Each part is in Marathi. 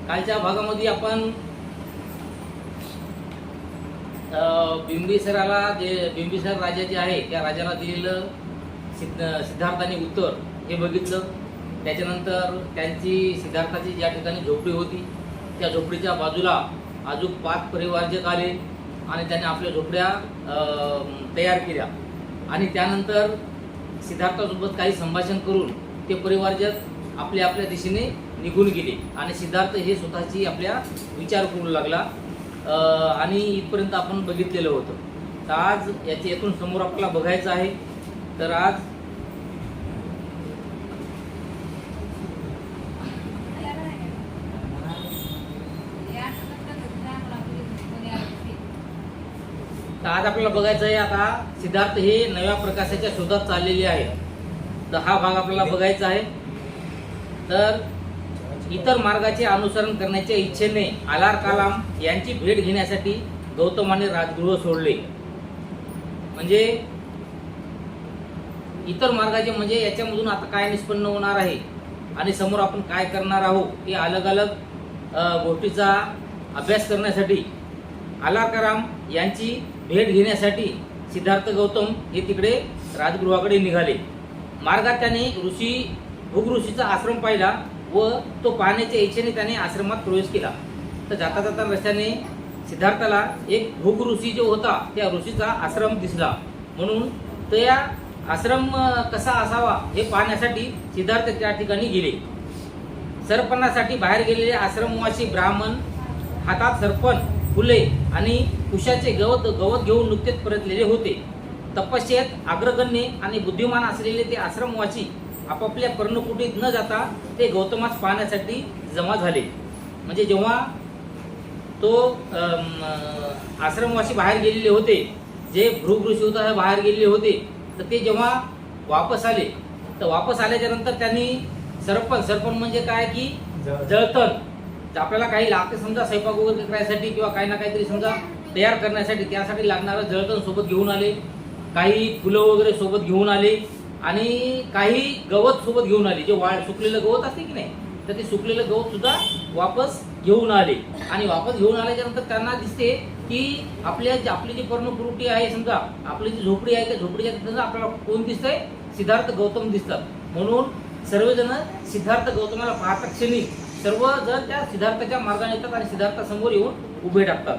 कालच्या भागामध्ये आपण बिंबिसाराला जे बिंबिसार राजा जे आहे त्या राजाला दिलेलं सिद्धार्थाने उत्तर हे बघितलं। त्याच्यानंतर त्यांची सिद्धार्थाची ज्या ठिकाणी झोपडी होती त्या झोपडीच्या बाजूला अजून 5 परिवारजक आले आणि त्यांनी आपल्या झोपड्या तयार केल्या आणि त्यानंतर सिद्धार्थासोबत काही संभाषण करून ते परिवारजक आपल्या आपल्या दिशेने निघून गेले आणि सिद्धार्थ हे स्वतःची आपल्या विचार करू लागला आणि इथपर्यंत आपण बघितलेलं होतं। तर आज यातून समोर आपल्याला बघायचं आहे। तर आज आपल्याला बघायचं आहे आता सिद्धार्थ हे नव्या प्रकाशाच्या शोधात चाललेले आहे। तर हा भाग आपल्याला बघायचा आहे। तर इतर मार्गाचे अनुसरण करण्याच्या इच्छेने आलार कलाम यांची भेट घेण्यासाठी गौतमाने राजगृह सोडले। म्हणजे इतर मार्गाचे म्हणजे याच्यामधून आता काय निष्पन्न होणार आहे आणि समोर आपण काय करणार आहोत हे अलग अलग गोष्टीचा अभ्यास करण्यासाठी आलार कलाम यांची भेट घेण्यासाठी सिद्धार्थ गौतम हे तिकडे राजगृहाकडे निघाले। मार्गात त्याने भृग ऋषीचा आश्रम पाहिला व तो पाहण्याच्या इच्छेने त्याने आश्रमात प्रवेश केला। तर जाता जाता रस्त्याने सिद्धार्थाला एक भृग ऋषी जो होता त्या ऋषीचा आश्रम दिसला, म्हणून त्या आश्रम कसा असावा हे पाहण्यासाठी सिद्धार्थ त्या ठिकाणी गेले। सरपणासाठी बाहेर गेलेले आश्रमवासी ब्राह्मण हातात सरपण, फुले आणि कुशाचे गवत घेऊन नुकतेच परतलेले होते। तपस्येत अग्रगण्य आणि बुद्धिमान असलेले ते आश्रमवासी आपापल्या पर्णकुटीत न जाता ते गौतमास पाहण्यासाठी जमा झाले। म्हणजे जेव्हा तो आश्रमवासी बाहेर गेलेले होते, जे भृग ऋषी होता हे बाहेर गेलेले होते, तर ते जेव्हा वापस आले तर वापस आल्याच्या नंतर त्यांनी सरपण म्हणजे काय की जळतण, आपल्याला काही लागते समजा स्वयंपाक वगैरे करायसाठी किंवा काही ना काहीतरी समजा तयार करण्यासाठी त्यासाठी लागणारं जळतण सोबत घेऊन आले, काही फुलं वगैरे सोबत घेऊन आले आणि काही गवत सोबत घेऊन आले। जे सुकलेलं गवत असते की नाही, तर ते सुकलेलं गवत सुद्धा वापस घेऊन आले आणि वापस घेऊन आल्याच्या नंतर त्यांना दिसते की आपली जी पर्णकुटी आहे, समजा आपली जी झोपडी आहे त्या झोपडीच्या तिथं आपल्याला कोण दिसतंय, सिद्धार्थ गौतम दिसतात। म्हणून सर्वजण सिद्धार्थ गौतमाला पाहता क्षणी सर्वजण त्या सिद्धार्थाच्या मार्गाने येतात आणि सिद्धार्थासमोर येऊन उभे टाकतात।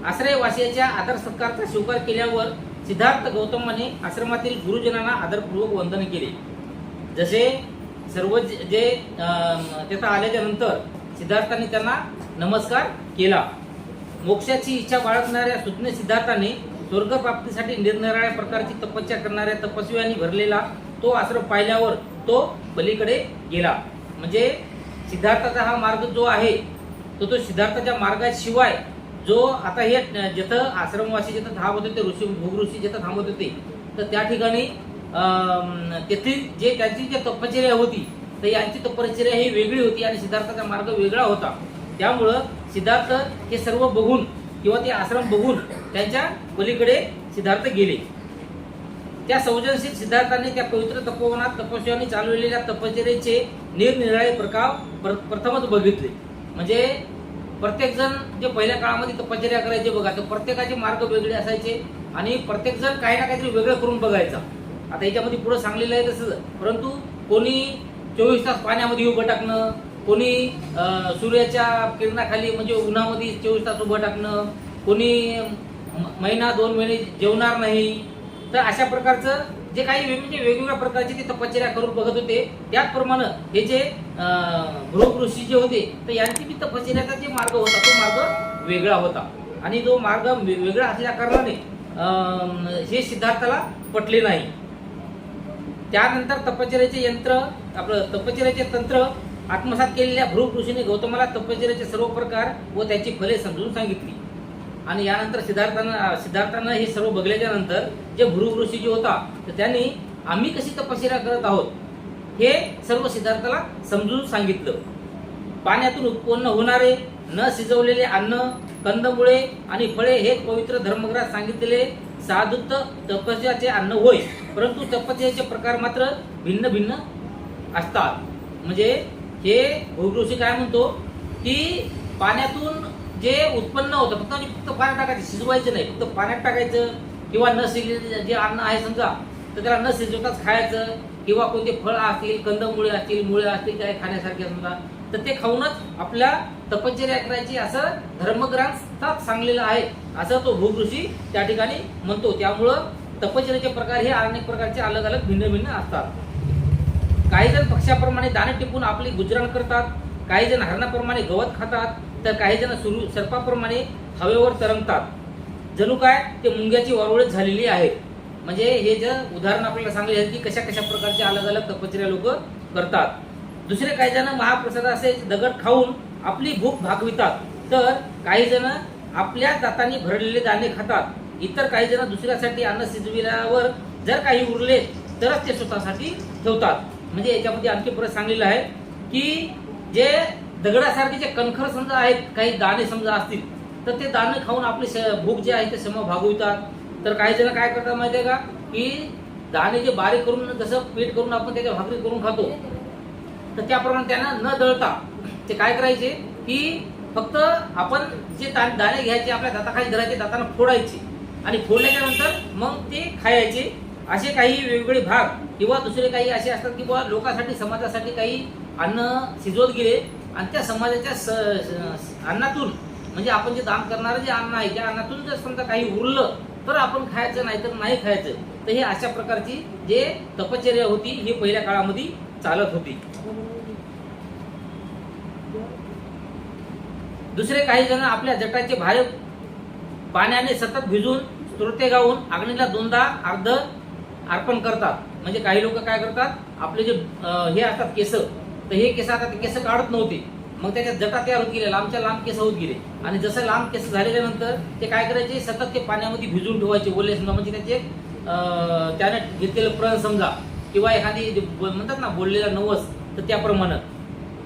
आश्रयवासियाच्या आदर सत्कारचा स्वीकार केल्यावर सिद्धार्थ गौतमाने आश्रमातील गुरुजनांना आदरपूर्वक वंदन केले। जसे सर्व जे तिथं आल्याच्या नंतर सिद्धार्थाने त्यांना नमस्कार केला। मोक्षाची इच्छा बाळगणाऱ्या सुज्ञ सिद्धार्थाने स्वर्गप्राप्तीसाठी निरनिराळ्या प्रकारची तपस्या करणाऱ्या तपस्व्यांनी भरलेला तो आश्रम पाहिल्यावर तो पलीकडे गेला। म्हणजे सिद्धार्थाचा हा मार्ग जो आहे तो सिद्धार्थाच्या मार्गाशिवाय जो आता हे जिथं आश्रमवासी जिथं थांबत होते, भृग ऋषी जिथं थांबत होते, तर त्या ठिकाणी तेथील जे त्यांची जी तपश्चर्या होती तर यांची तपश्चर्या ही वेगळी होती आणि सिद्धार्थाचा मार्ग वेगळा होता। त्यामुळं सिद्धार्थ हे सर्व बघून किंवा ते आश्रम बघून त्यांच्या पलीकडे सिद्धार्थ गेले। त्या सौजनशील सिद्धार्थाने त्या पवित्र तपोवनात तपस्व्यांनी चालवलेल्या तपश्चर्येचे निरनिराळे प्रकार प्रथमच बघितले। म्हणजे प्रत्येक जण जे पहिल्या काळामध्ये तपश्चर्या करायचे बघा, तर प्रत्येकाचे मार्ग वेगळे असायचे आणि प्रत्येक जण काही ना काहीतरी वेगळं करून बघायचा। आता याच्यामध्ये पुढे सांगलेलं आहे तसं, परंतु कोणी 24 तास पाण्यामध्ये उभं टाकणं, कोणी सूर्याच्या किरणाखाली म्हणजे उन्हामध्ये 24 तास उभं टाकणं, कोणी महिना 2 महिने जेवणार नाही। तर अशा प्रकारचं जे काही म्हणजे वेगवेगळ्या प्रकारचे ते तपश्चर्या करून बघत होते। त्याचप्रमाणे हे जे भृग ऋषी जे होते तर यांची बी तपश्चर्याचा जे मार्ग होता तो मार्ग वेगळा होता आणि तो मार्ग वेगळा असल्या कारणाने हे सिद्धार्थाला पटले नाही। त्यानंतर तपश्चर्याचे तंत्र आत्मसात केलेल्या भृग ऋषीने गौतमाला तपश्चर्याचे सर्व प्रकार व त्याची फले समजून सांगितली आणि यानंतर सिद्धार्थानं हे सर्व बघल्याच्या नंतर जे भृग ऋषी जो होता तर त्यांनी आम्ही कशी तपश्चर्या करत आहोत हे सर्व सिद्धार्थाला समजून सांगितलं। पाण्यातून उत्पन्न होणारे न शिजवलेले अन्न, कंदमुळे आणि फळे हे पवित्र धर्मग्रंथात सांगितलेले साधुत्व तपस्याचे अन्न होय, परंतु तपस्याचे प्रकार मात्र भिन्न भिन्न असतात। म्हणजे हे भृगऋषी काय म्हणतो की पाण्यातून जे उत्पन्न होतं फक्त पाण्यात टाकायचं, शिजवायचं नाही, फक्त पाण्यात टाकायचं किंवा न शिजलेलं जे अन्न आहे समजा तर त्याला न शिजवताच खायचं, किंवा कोणते फळ असतील, कंदमुळे असतील, मुळे असतील काय खाण्यासारखे समजा तर ते खाऊनच आपल्या तपश्चर्या करायची असं धर्मग्रंथात सांगलेलं आहे, असं तो भृगऋषी त्या ठिकाणी म्हणतो. त्यामुळं तपश्चर्याचे प्रकार हे अनेक प्रकारचे अलग अलग भिन्न भिन्न असतात. काही जण पक्ष्याप्रमाणे दाणे टिपून आपली गुजरण करतात, काही जण हरणाप्रमाणे गवत खातात, तर काही जण सर्पाप्रमाणे हवेवर तरंगतात, जणू काय ते मुंग्याची वरवळच झालेली आहे. म्हणजे हे जे उदाहरण आपल्याला सांगले आहे की कशा कशा प्रकारचे अलग अलग तपश्चर्या लोक करतात. दुसरे काही जण महाप्रसाद असे दगड खाऊन आपली भूक भागवितात, तर काही जण आपल्या दातांनी भरलेले दाणे खातात, इतर काही जण दुसऱ्यासाठी अन्न शिजविल्यावर जर काही उरले तरच ते स्वतःसाठी ठेवतात. म्हणजे याच्यामध्ये आणखी परत सांगलेलं आहे की जे दगडासारखे जे कणखर समजा आहेत, काही दाणे समजा असतील तर ते दाणे खाऊन आपली भूक जे आहे ते सम भागवितात. तर काही जण काय करतात माहिती आहे का की दाणे जे बारीक करून जसं पीठ करून आपण त्याच्या भाकरी करून खातो तर त्याप्रमाणे त्यांना न दळता ते काय करायचे की फक्त आपण जे दाणे घ्यायचे आपल्या दाताखाली धरायचे, दातांना फोडायचे आणि फोडल्याच्या नंतर मग ते खायचे. असे काही वेगवेगळे भाग किंवा दुसरे काही असे असतात की बुवा लोकांसाठी समाजासाठी काही अन्न शिजवत गेले आणि त्या समाजाच्या अन्नातून म्हणजे आपण जे दान करणारं जे अन्न आहे त्या अन्नातून जर समजा काही उरलं तर आपण खायचं, नाही तर नाही खायचं. तर हे अशा प्रकारची जे तपश्चर्या होती ही पहिल्या काळामध्ये चालत होती. दुसरे काही जण आपल्या जटाचे बाहेर पाण्याने सतत भिजून स्तोत्रे गाऊन अग्नीला दोनदा अर्ध अर्पण करतात. म्हणजे काही लोक काय करतात, आपले जे हे असतात केस, तर हे केस आता ते केस काढत नव्हते, मग त्याच्यात जटा तयार होत गेले, लांबच्या लांब केस होत गेले आणि जसं लांब केस झालेल्या नंतर ते काय करायचे, सतत ते पाण्यामध्ये भिजून ठेवायचे ओले समजा. म्हणजे त्याचे त्याने घेतलेलं प्रण समजा किंवा एखादी म्हणतात ना बोललेला नवस, तर त्याप्रमाणे.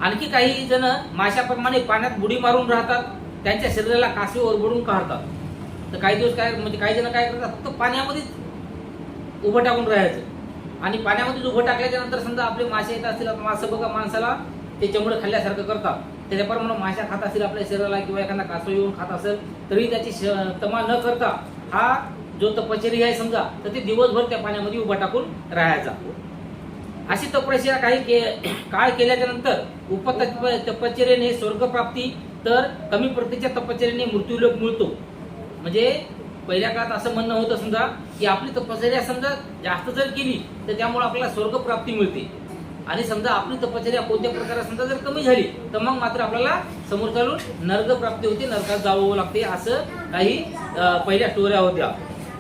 आणखी काही जण माशाप्रमाणे पाण्यात बुडी मारून राहतात, त्यांच्या शरीराला कासवे ओरबडून काढतात. तर काही दिवस काय म्हणजे काही जण काय करतात, फक्त पाण्यामध्येच उभं टाकून राहायचं आणि पाण्यामध्येच उभं टाकल्याच्या नंतर समजा आपले मासे येत असतील, मासे बघा माणसाला ते चमडे खाल्ल्यासारखं करतात, त्याच्याप्रमाणे माशा खात असतील आपल्या शरीराला किंवा एखादा कासव येऊन खात असेल तरी त्याची तमा न करता हा जो तपश्चर्या आहे समजा तर ते दिवसभर त्या पाण्यामध्ये उभा टाकून राहायचा. अशी तपश्चर्या काही काळ केल्याच्या नंतर तपश्चर्याने स्वर्गप्राप्ती तर कमी प्रतीच्या तपश्चर्याने मृत्यूलोक मिळतो. म्हणजे पहिल्या काळात असं म्हणणं होतं समजा की आपली तपश्चर्या समजा जास्त जर केली तर त्यामुळे आपल्याला स्वर्गप्राप्ती मिळते आणि समजा आपली तपश्चर्या कोणत्या प्रकारे समजा जर कमी झाली तर मग मात्र आपल्याला समोर चालून नरक प्राप्ती होते, नरकात जावं लागते. असं काही पहिल्या स्टोऱ्या होत्या.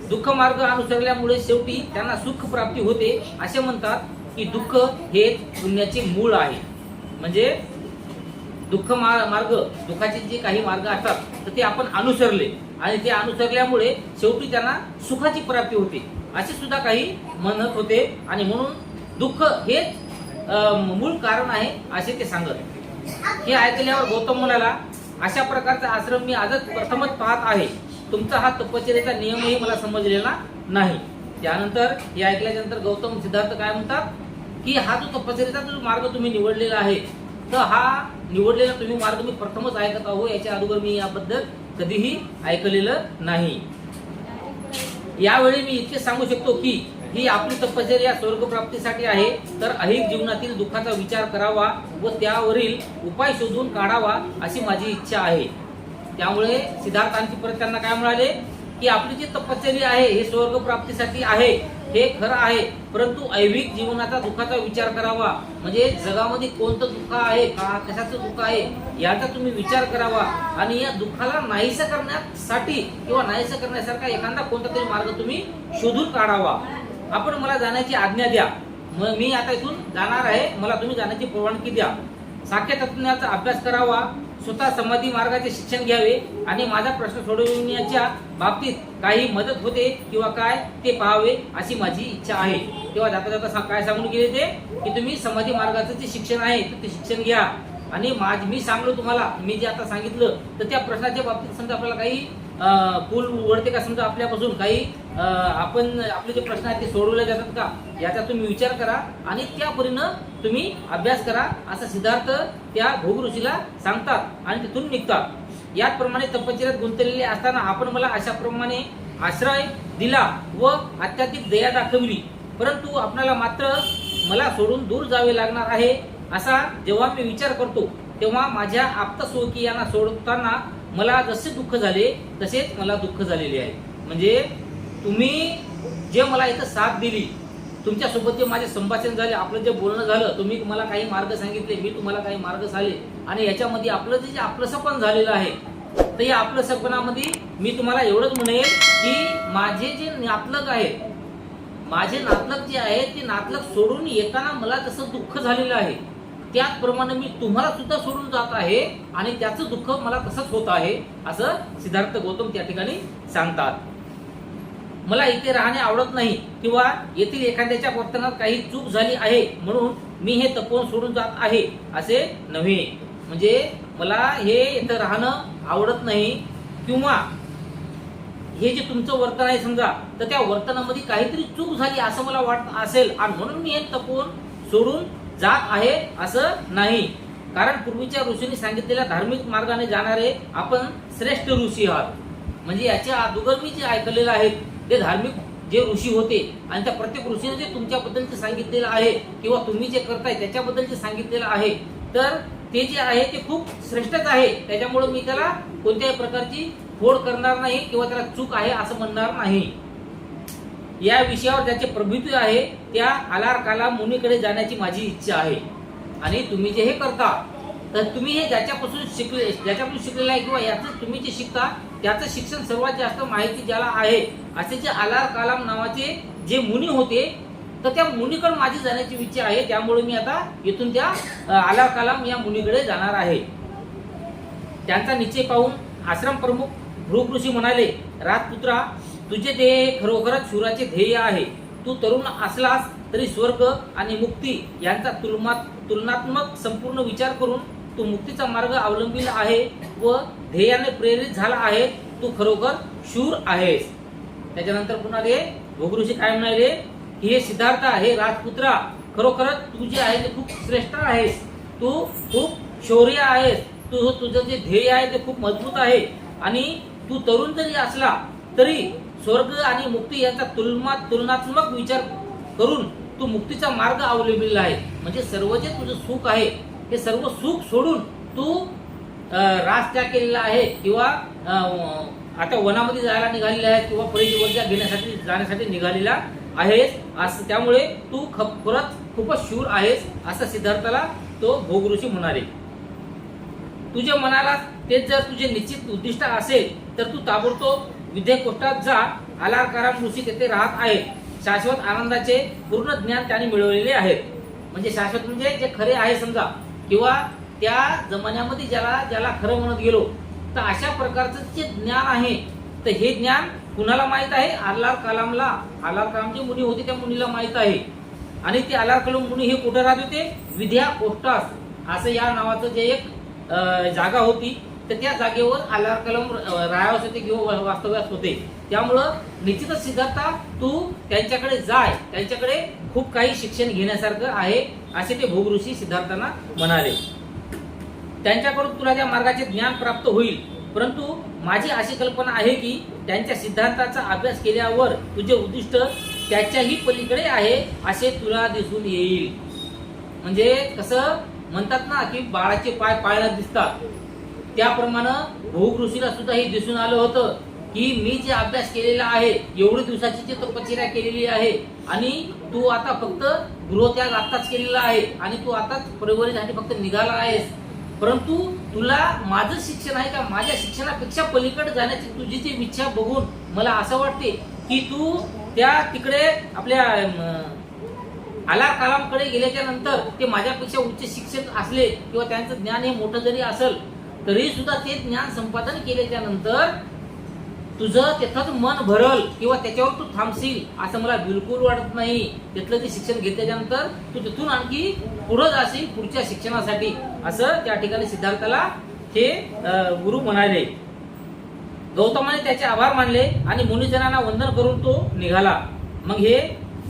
दुःख मार्ग अनुसरल्यामुळे शेवटी त्यांना सुख प्राप्ती होते. असे म्हणतात की दुःख हे पुण्याचे मूळ आहे. म्हणजे दुःख मार्ग, दुःखाचे जे काही मार्ग असतात तर ते आपण अनुसरले आणि ते अनुसरल्यामुळे शेवटी त्यांना सुखाची प्राप्ती होते असे सुद्धा काही म्हणत होते. आणि म्हणून दुःख हे मूळ कारण आहे असे ते सांगत. हे ऐकल्यावर गौतम म्हणाला, अशा प्रकारचा आश्रम मी आजच प्रथमच पाहत आहे. तुमचा हा तपश्चर्याचा नियमही मला समजलेला नाही. त्यानंतर हे ऐकल्याच्या नंतर गौतम सिद्धार्थ काय म्हणतात की हा जो तपश्चर्याचा जो मार्ग तुम्ही निवडलेला आहे तर हा निवडलेला तुम्ही मार्ग मी प्रथमच ऐकत आहो. याच्या अगोदर मी याबद्दल कधीही ऐकलेलं नाही. यावेळी मी इतके सांगू शकतो की ही आपली तपश्चर्या स्वर्गप्राप्तीसाठी आहे, तर अहिक जीवनातील दुःखाचा विचार करावा व त्यावरील उपाय शोधून काढावा अशी माझी इच्छा आहे. त्यामुळे सिद्धार्थांची परत त्यांना काय म्हणाले की आपली जी तपश्चर्या आहे हे स्वर्गप्राप्तीसाठी आहे, हे खरं आहे, परंतु ऐहिक जीवनाचा दुःखाचा विचार करावा. म्हणजे जगामध्ये कोणतं दुःख आहे, कशाचं दुःख आहे याचा तुम्ही विचार करावा आणि या दुःखाला नाहीसं करण्यासाठी किंवा नाहीसं करण्यासारखा एखादा कोणता तरी मार्ग तुम्ही शोधून काढावा. आपण मला जाण्याची आज्ञा द्या, मग मी आता इथून जाणार आहे, मला तुम्ही जाण्याची परवानगी द्या. साख्य तत्त्वज्ञानाचा अभ्यास करावा, स्वतः समाधी मार्गाचे शिक्षण घ्यावे आणि माझा प्रश्न सोडवण्याच्या बाबतीत काही मदत होते किंवा काय ते पाहावे अशी माझी इच्छा आहे. तेव्हा जाता जाता काय सांगून गेले ते की तुम्ही समाधी मार्गाचं जे शिक्षण आहे ते शिक्षण घ्या आणि मी सांगलो तुम्हाला, मी जे आता सांगितलं तर त्या प्रश्नाच्या बाबतीत समजा आपल्याला काही पूल उघडते का समजा आपल्यापासून काही आपण आपले जे प्रश्न आहेत ते सोडवले जातात का, याचा तुम्ही विचार करा आणि त्या परीनं तुम्ही अभ्यास करा असं सिद्धार्थ त्या भोग ऋषीला सांगतात आणि तिथून निघतात। याचप्रमाणे तपश्चर्यात गुंतलेले असताना आपण मला अशाप्रमाणे आश्रय दिला व अत्याधिक दया दाखवली, परंतु आपणाला मात्र मला सोडून दूर जावे लागणार आहे असा जेव्हा मी विचार करतो तेव्हा माझ्या आप्तस्वकीयांना सोडताना मला जसे दुःख झाले तसेच मला दुःख झालेले आहे। म्हणजे तुम्ही जे मला इथं साथ दिली, तुमच्यासोबत जे माझे संभाषण झाले, आपलं जे बोलणं झालं, तुम्ही मला काही मार्ग सांगितले, मी तुम्हाला काही मार्ग सांगले आणि याच्यामध्ये आपलं जे आपलंसपण झालेलं आहे, तर या आपलंसपणामध्ये मी तुम्हाला एवढंच म्हणेल की माझे जे नातलग आहे, माझे नातलग जे आहे ते नातलग सोडून येताना मला जसं दुःख झालेलं आहे त्याचप्रमाणे मी तुम्हाला सुद्धा सोडून जात आहे आणि त्याचं दुःख मला तसंच होत आहे असं सिद्धार्थ गौतम त्या ठिकाणी सांगतात। मला इथे राहणे आवडत नाही किंवा येथील एखाद्याच्या वर्तनात काही चूक झाली आहे म्हणून मी हे तपोवन सोडून जात आहे असे नव्हे। म्हणजे मला हे इथं राहणं आवडत नाही किंवा हे जे तुमचं वर्तन आहे समजा तर त्या वर्तनामध्ये काहीतरी चूक झाली असं मला वाटत असेल आणि म्हणून मी हे तपोवन सोडून जात आहे असं नाही। कारण पूर्वीच्या ऋषींनी सांगितलेल्या धार्मिक मार्गाने जाणारे आपण श्रेष्ठ ऋषी आहात। म्हणजे याच्या अगोदर मी जे ऐकलेलं आहे ते धार्मिक जे ऋषी होते आणि त्या प्रत्येक ऋषीने जे तुमच्याबद्दलचे सांगितलेलं आहे किंवा तुम्ही जे करताय त्याच्याबद्दलचे सांगितलेलं आहे तर ते जे आहे ते खूप श्रेष्ठच आहे। त्याच्यामुळे मी त्याला कोणत्याही प्रकारची फोड करणार नाही किंवा त्याला चूक आहे असं म्हणणार नाही। या विषयावर ज्याचे प्रभुत्व आहे त्या आलार काला मुनीकडे जाण्याची माझी इच्छा आहे। आणि तुम्ही जे हे करता तर तुम्ही हे ज्याच्यापासून शिकलेलं आहे किंवा याचं तुम्ही जे शिकता त्याचं शिक्षण सर्वात जास्त माहिती ज्याला आहे असे जे आलार कालाम नावाचे जे मुनी होते तर त्या मुनीकडे माझी जाण्याची इच्छा आहे। त्यामुळे मी आता इथून त्या आलार कालाम या मुनीकडे जाणार आहे। त्यांचा निश्चय पाहून आश्रम प्रमुख भृगु ऋषी म्हणाले, राजपुत्रा तुझे ध्येय खरोखरच शूराचे ध्येय आहे। तू तरुण असलास तरी स्वर्ग आणि मुक्ती यांचा तुलनात्मक संपूर्ण विचार करून तू मुक्तीचा मार्ग अवलंबिला आहे व ध्येयाने प्रेरित झाला आहे। तू खरोखर शूर आहेस। त्याच्यानंतर पुन्हा ते भृगु ऋषी काय म्हणाले की हे सिद्धार्थ हे राजपुत्रा खरोखरच तू जे आहे ते खूप श्रेष्ठ आहेस, तू खूप शौर्य आहेस, तुझं जे ध्येय आहे ते खूप मजबूत आहे आणि तू तरुण जरी असला तरी स्वर्ग आणि मुक्ती यांचा तुलनात्मक विचार करून तू मुक्तीचा मार्ग अवलंबिला आहे। म्हणजे सर्व जे तुझं सुख आहे हे सर्व सुख सोडून तू रास त्याग केलेला आहे किंवा आता वनामध्ये जायला निघालेला आहे किंवा परिवर्जा घेण्यासाठी जाण्यासाठी निघालेला आहेस असं। त्यामुळे तू खरंच खूपच शूर आहेस असं सिद्धार्थाला तो भोग ऋषी म्हणाले। तुझ्या मनाला तेच जर तुझे निश्चित उद्दिष्ट असेल तर तू ताबडतोब विद्याकोष्ठात जा। आलार कालाम ऋषी तेथे राहत आहेत। शाश्वत आनंदाचे पूर्ण ज्ञान त्यांनी मिळवलेले आहेत। म्हणजे शाश्वत म्हणजे जे खरे आहे समजा किंवा त्या जमान्यामध्ये ज्याला खरं म्हणत गेलो तर अशा प्रकारचं जे ज्ञान आहे तर हे ज्ञान कुणाला माहित आहे? आलार कालामला। आलार कालाम जे मुनी होते त्या मुनीला माहित आहे। आणि ते आलार कालाम मुनी हे कुठे राहत होते? विद्याकोष्ठास असं या नावाचं जे एक जागा होती तर त्या जागेवर आलार कालाम राहावयास होते किंवा वास्तव्यास होते। त्यामुळं निश्चितच सिद्धार्था तू त्यांच्याकडे जाय, त्यांच्याकडे खूप काही शिक्षण घेण्यासारखं आहे असे ते भोग ऋषी सिद्धार्थांना म्हणाले। त्यांच्याकडून तुला त्या मार्गाचे ज्ञान प्राप्त होईल, परंतु माझी अशी कल्पना आहे की त्यांच्या सिद्धांताचा अभ्यास केल्यावर तुझे उद्दिष्ट त्याच्याही पलीकडे आहे असे तुला दिसून येईल। म्हणजे कसं म्हणतात ना की बाळाचे पाय पायाला दिसतात, त्याप्रमाणे भोग ऋषीला सुद्धा हे दिसून आलं होतं की मी जे अभ्यास केलेला आहे, एवढी दिवसाची जी तपश्चर्या केलेली आहे आणि तू आता फक्त गृहत्याग आत्ताच केलेला आहे आणि तू आताच परिवारासाठी फक्त निघाला आहेस, परंतु तुला माझं शिक्षण आहे का माझ्या शिक्षणापेक्षा पलीकडे जाण्याची तुझी जी इच्छा बघून मला असं वाटते की तू त्या तिकडे आपल्या आलार कालामकडे गेल्याच्या नंतर ते माझ्यापेक्षा उच्च शिक्षक असले किंवा त्यांचं ज्ञान हे मोठं जरी असेल तरी सुद्धा ते ज्ञान संपादन केल्याच्या नंतर तुझं तिथंच मन भरल किंवा त्याच्यावर तू थांबशील असं मला बिलकुल वाटत नाही। तिथलं ते शिक्षण घेतल्याच्या नंतर तू तिथून आणखी पुढे जाशील पुढच्या शिक्षणासाठी असं त्या ठिकाणी सिद्धार्थाला हे गुरु म्हणाले। गौतमाने त्याचे आभार मानले आणि मुनिजनांना वंदन करून तो निघाला. मग हे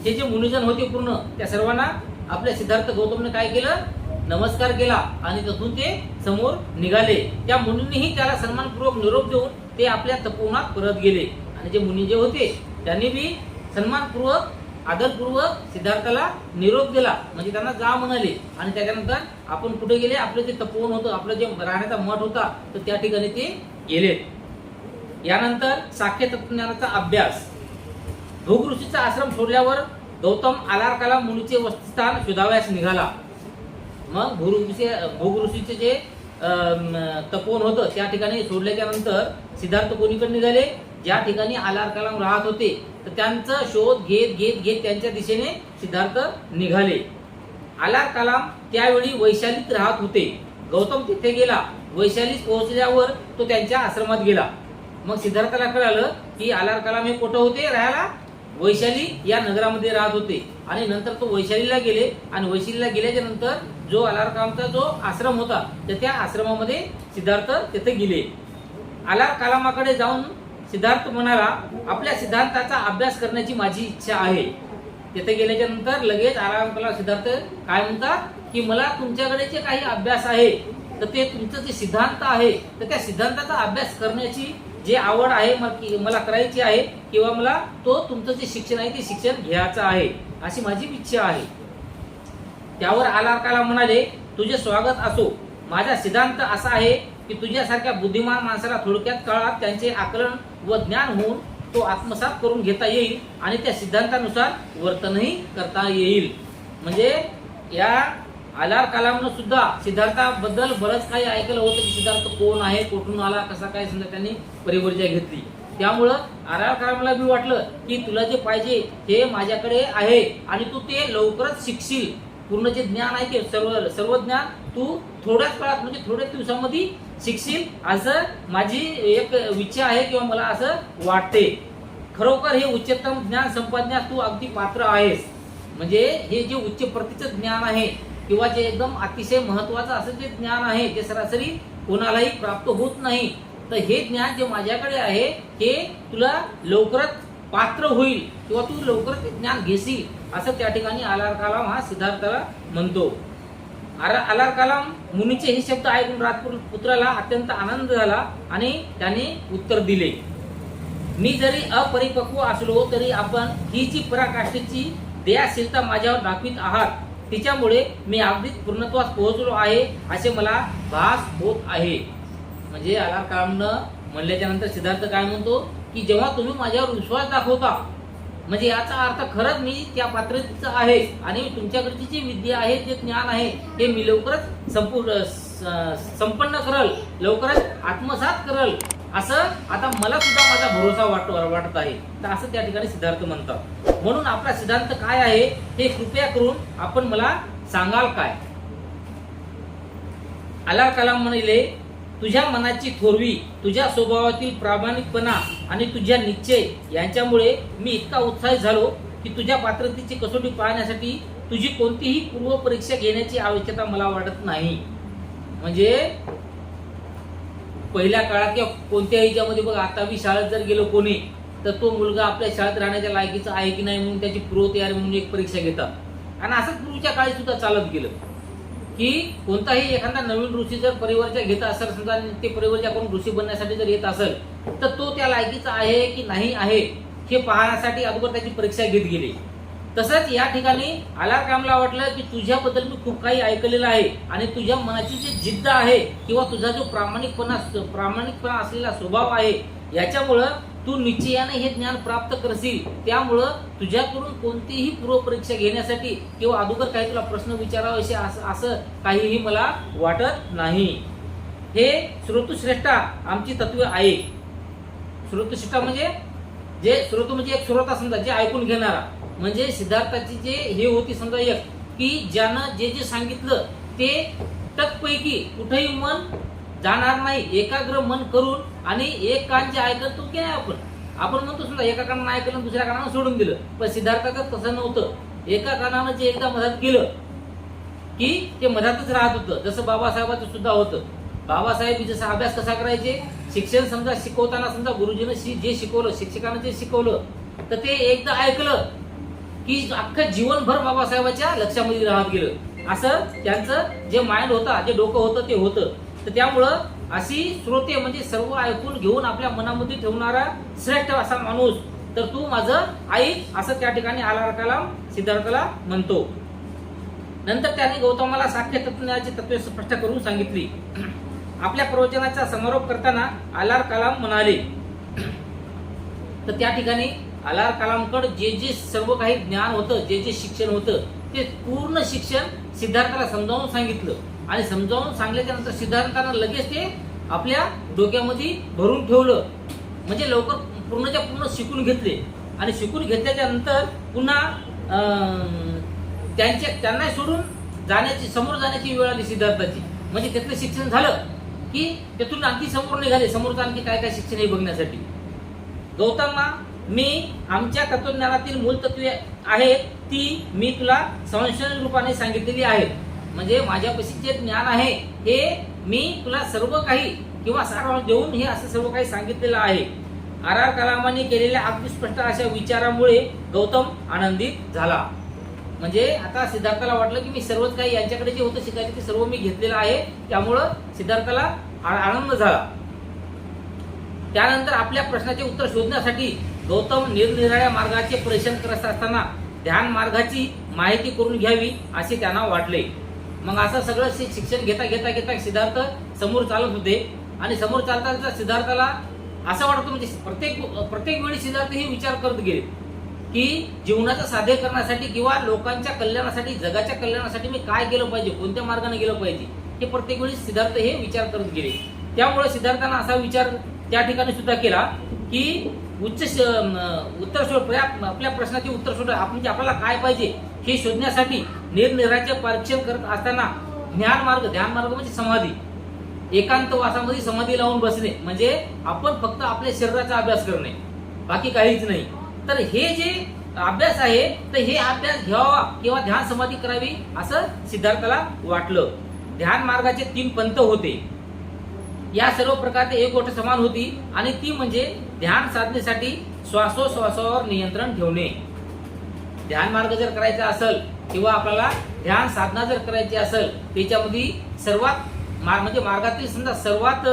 जे मुनिजन होते पूर्ण त्या सर्वांना आपल्या सिद्धार्थ गौतमने काय केलं, नमस्कार केला आणि तिथून ते समोर निघाले. त्या मुनींनीही त्याला सन्मानपूर्वक निरोप देऊन ते आपल्या तपोवनात परत गेले. आणि जे मुनी जे होते त्यांनी बी सन्मानपूर्वक आदरपूर्वक सिद्धार्थाला निरोप दिला, म्हणजे त्यांना जा म्हणाले. आणि त्याच्यानंतर आपण कुठे गेले, आपलं जे तपोवन होतं, आपलं जे राहण्याचा मठ होता, तर त्या ठिकाणी ते गेले. यानंतर साख्य तत्वज्ञानाचा अभ्यास. भृगु ऋषीचा आश्रम सोडल्यावर गौतम आलारकाला मुनीचे वसतिस्थान शोधावयास निघाला. मग भृगु ऋषीचे जे तपोवन होतं त्या ठिकाणी सोडल्याच्या नंतर सिद्धार्थ कोणीकडे निघाले, ज्या ठिकाणी आलारकालाम राहत होते तर त्यांचा शोध घेत घेत घेत त्यांच्या दिशेने सिद्धार्थ निघाले. आलारकालाम त्यावेळी वैशालीत राहत होते. गौतम तिथे गेला. वैशालीत पोहोचल्यावर तो त्यांच्या आश्रमात गेला. मग सिद्धार्थाला कळालं की आलारकालाम हे कुठं होते राहायला, वैशाली या नगरामध्ये राहत होते. आणि नंतर तो वैशालीला गेले आणि वैशालीला गेल्याच्या नंतर जो आलारकालामचा जो आश्रम होता तर त्या आश्रमामध्ये सिद्धार्थ तिथे गेले. आलारकालामाकडे जाऊन सिद्धार्थ म्हणाला, आपल्या सिद्धांताचा अभ्यास करण्याची माझी इच्छा आहे. तिथे गेल्याच्या नंतर लगेच आलारकालाम सिद्धार्थ काय म्हणतात की मला तुमच्याकडे जे काही अभ्यास आहे तर ते तुमचं जे सिद्धांत आहे तर त्या सिद्धांताचा अभ्यास करण्याची जे आवड आहे मला करायची आहे, किंवा मला तो तुमचं जे शिक्षण आहे ते शिक्षण घ्यायचं आहे, अशी माझी इच्छा आहे. त्यावर आलारकालाम म्हणाले, तुझे स्वागत असो. माझा सिद्धांत असा आहे की तुझ्यासारख्या बुद्धिमान माणसाला थोडक्यात काळात त्यांचे आकलन व ज्ञान होऊन तो आत्मसात करून घेता येईल आणि त्या सिद्धांतानुसार वर्तनही करता येईल. म्हणजे या आलारकालामनं सुद्धा सिद्धार्थाबद्दल बरंच काही ऐकलं होतं की सिद्धार्थ कोण आहे, कुठून आला, कसा काय, समजा त्यांनी परिवर्जा घेतली. त्यामुळं आलारकालामला बी वाटलं की तुला जे पाहिजे ते माझ्याकडे आहे आणि तू ते लवकरच शिकशील. पूर्ण जे ज्ञान आहे ते सर्व ज्ञान तू थोड्याच काळात म्हणजे थोड्याच दिवसामध्ये शिकशील, असं माझी एक इच्छा आहे किंवा मला असं वाटते. खरोखर हे उच्चतम ज्ञान संपादण्यास तू अगदी पात्र आहेस. म्हणजे हे जे उच्च प्रतीचं ज्ञान आहे किंवा जे एकदम अतिशय महत्वाचं असं जे ज्ञान आहे ते सरासरी कोणालाही प्राप्त होत नाही, तर हे ज्ञान जे माझ्याकडे आहे हे तुला लवकरच पात्र होईल किंवा तू लवकरच ते ज्ञान घेशील, असं त्या ठिकाणी आलारकालाम हा सिद्धार्थाला म्हणतो. आलारकालाम मुनीचे हे शब्द ऐकून राजपुत्राला अत्यंत आनंद झाला आणि त्याने उत्तर दिले, मी जरी अपरिपक्व असलो तरी आपण ही जी पराकाष्ठेची दयाशीलता माझ्यावर दाखवित आहात तिच्यामुळे मी अगदीच पूर्णत्वास पोहोचलो आहे असे मला भास होत आहे. म्हणजे आलारकालामनं म्हणल्याच्या नंतर सिद्धार्थ काय म्हणतो की जेव्हा तुम्ही माझ्यावर विश्वास दाखवता म्हणजे याचा अर्थ खरंच मी त्या पात्रतेचा आहे आणि तुमच्याकडची जी विद्या आहे, जे ज्ञान आहे हे मी लवकरच संपन्न करल, लवकरच आत्मसात करल, असं आता मला सुद्धा माझा भरोसा वाटत आहे. तर असं त्या ठिकाणी सिद्धार्थ म्हणतात. म्हणून आपला सिद्धांत काय आहे हे कृपया करून आपण मला सांगाल काय. आलारकालाम म्हणले, तुझ्या मनाची थोरवी, तुझ्या स्वभावातील प्रामाणिकपणा आणि तुझ्या निश्चय यांच्यामुळे मी इतका उत्साहित झालो की तुझ्या पात्रतेची कसोटी पाहण्यासाठी तुझी कोणतीही पूर्व परीक्षा घेण्याची आवश्यकता मला वाटत नाही. म्हणजे पहिल्या काळात किंवा कोणत्याही ह्याच्यामध्ये बघा, आता मी शाळेत जर गेलो कोणी तर तो मुलगा आपल्या शाळेत राहण्याच्या लायकीचा आहे की नाही म्हणून त्याची पूर्वतयारी म्हणून एक परीक्षा घेतात. आणि असंच पूर्वीच्या काळी सुद्धा चालत गेलं की कोणताही एखादा नवीन ऋषी जर परिवर्जा घेत असेल, समजा ते परिवर्जा करून ऋषी बनण्यासाठी जर येत असेल तर तो त्या लायकीचा आहे की नाही आहे हे पाहण्यासाठी अगोदर त्याची परीक्षा घेत गेली. तसंच या ठिकाणी आलारकालामला वाटलं की तुझ्याबद्दल मी खूप काही ऐकलेलं आहे आणि तुझ्या मनाची जी जिद्द आहे किंवा तुझा जो प्रामाणिकपणा असलेला स्वभाव आहे याच्यामुळं तू निश्चयाने हे ज्ञान प्राप्त करशील. त्यामुळं तुझ्याकडून कोणतीही पूर्व परीक्षा घेण्यासाठी किंवा अगोदर काही तुला प्रश्न विचारावे असं काहीही मला वाटत नाही. हे श्रोतुश्रेष्ठा आमची तत्व आहे. श्रोतुश्रेष्ठा म्हणजे जे श्रोत म्हणजे एक श्रोता समजा, जे ऐकून घेणारा. म्हणजे सिद्धार्थाची जे हे होती समजा एक की ज्यानं जे जे सांगितलं ते टकपैकी कुठेही मन जाणार नाही, एकाग्र मन करून आणि एक कान जे ऐकत तो की नाही आपण म्हणतो समजा एका कानानं ऐकलं दुसऱ्या कानानं सोडून दिलं, पण सिद्धार्थाचं तसं नव्हतं. एका कानानं जे एकदा मधात गेलं की ते मधातच राहत होतं. जसं बाबासाहेबांचं सुद्धा होतं. बाबासाहेब जसं अभ्यास कसा करायचे शिक्षण समजा शिकवताना समजा गुरुजीने जे शिकवलं, शिक्षकानं जे शिकवलं, तर ते एकदा ऐकलं की अख्खं जीवनभर बाबासाहेबाच्या लक्षामध्ये राहत गेलं. असं त्यांचं जे माइंड होता, जे डोकं होतं ते होतं. तर त्यामुळं अशी श्रोते म्हणजे सर्व ऐकून घेऊन आपल्या मनामध्ये ठेवणारा श्रेष्ठ असा माणूस, तर तू माझं ऐक, असं त्या ठिकाणी अलार कलाम सिद्धार्थाला म्हणतो. नंतर त्याने गौतमाला सांख्य तत्वज्ञानाची तत्वे स्पष्ट करून सांगितली. आपल्या प्रवचनाचा समारोप करताना अलार कलाम म्हणाले, तर त्या ठिकाणी अलार कलामकडे जे जे सर्व काही ज्ञान होतं, जे जे शिक्षण होतं, ते पूर्ण शिक्षण सिद्धार्थाला समजावून सांगितलं. आणि समजावून सांगितल्याच्या नंतर सिद्धार्थानं लगेच ते आपल्या डोक्यामध्ये भरून ठेवलं. म्हणजे लवकर पूर्णच्या पूर्ण शिकून घेतले. आणि शिकून घेतल्याच्या नंतर पुन्हा त्यांना सोडून जाण्याची, समोर जाण्याची वेळ आली सिद्धार्थाची. म्हणजे त्यातलं शिक्षण झालं की त्यातून आणखी समोर निघाले, समोरचं आणखी काय काय शिक्षण हे बघण्यासाठी. गौतमा, मी आमच्या तत्वज्ञानातील मूल तत्वे आहेत ती मी तुला संशय रूपाने सांगितलेली आहेत. म्हणजे माझ्यापाशी जे ज्ञान आहे हे मी तुला सर्व काही किंवा सारांश देऊन हे असं सर्व काही सांगितलेलं आहे. आर कलामांनी केलेल्या अगदी स्पष्ट अशा विचारामुळे गौतम आनंदित झाला. म्हणजे आता सिद्धार्थाला वाटलं की मी सर्वच काही यांच्याकडे जे होतं शिकायचं ते सर्व मी घेतलेलं आहे. त्यामुळं सिद्धार्थाला आनंद झाला. त्यानंतर आपल्या प्रश्नाचे उत्तर शोधण्यासाठी गौतम निरनिराळ्या मार्गाचे परीक्षण करत असताना ध्यान मार्गाची माहिती करून घ्यावी असे त्यांना वाटले. मग असं सगळं शिक्षण घेता घेता घेता सिद्धार्थ समोर चालत होते. आणि समोर चालता सिद्धार्थाला असं वाटतं, म्हणजे प्रत्येक वेळी सिद्धार्थ हे विचार करत गेले की जीवनाचं साध्य करण्यासाठी किंवा लोकांच्या कल्याणासाठी, जगाच्या कल्याणासाठी मी काय केलं पाहिजे, कोणत्या मार्गाने गेलं पाहिजे, हे प्रत्येक वेळी सिद्धार्थ हे विचार करत गेले. त्यामुळे सिद्धार्थानं असा विचार त्या ठिकाणी सुद्धा केला की उत्तर शोध, आपल्या प्रश्नाचे उत्तर शोध, म्हणजे आपल्याला काय पाहिजे हे शोधण्यासाठी निरनिराळ्याचे परीक्षण करत असताना ध्यान मार्ग म्हणजे समाधी, एकांतवासामध्ये समाधी लावून बसणे, म्हणजे आपण फक्त आपल्या शरीराचा अभ्यास करणे, बाकी काहीच नाही. तर हे जे अभ्यास आहे तर हे अभ्यास घ्यावा किंवा ध्यान समाधी करावी असं सिद्धार्थाला वाटलं. ध्यान मार्गाचे 3 पंथ होते. या सर्व प्रकारचे एक गोष्ट समान होती आणि ती म्हणजे ध्यान साधनेसाठी श्वासोश्वासावर नियंत्रण ठेवणे. ध्यान मार्ग जर करायचा असेल किंवा आपल्याला ध्यान साधना जर करायची असेल, त्याच्यामध्ये सर्वात म्हणजे मार्गातील समजा सर्वात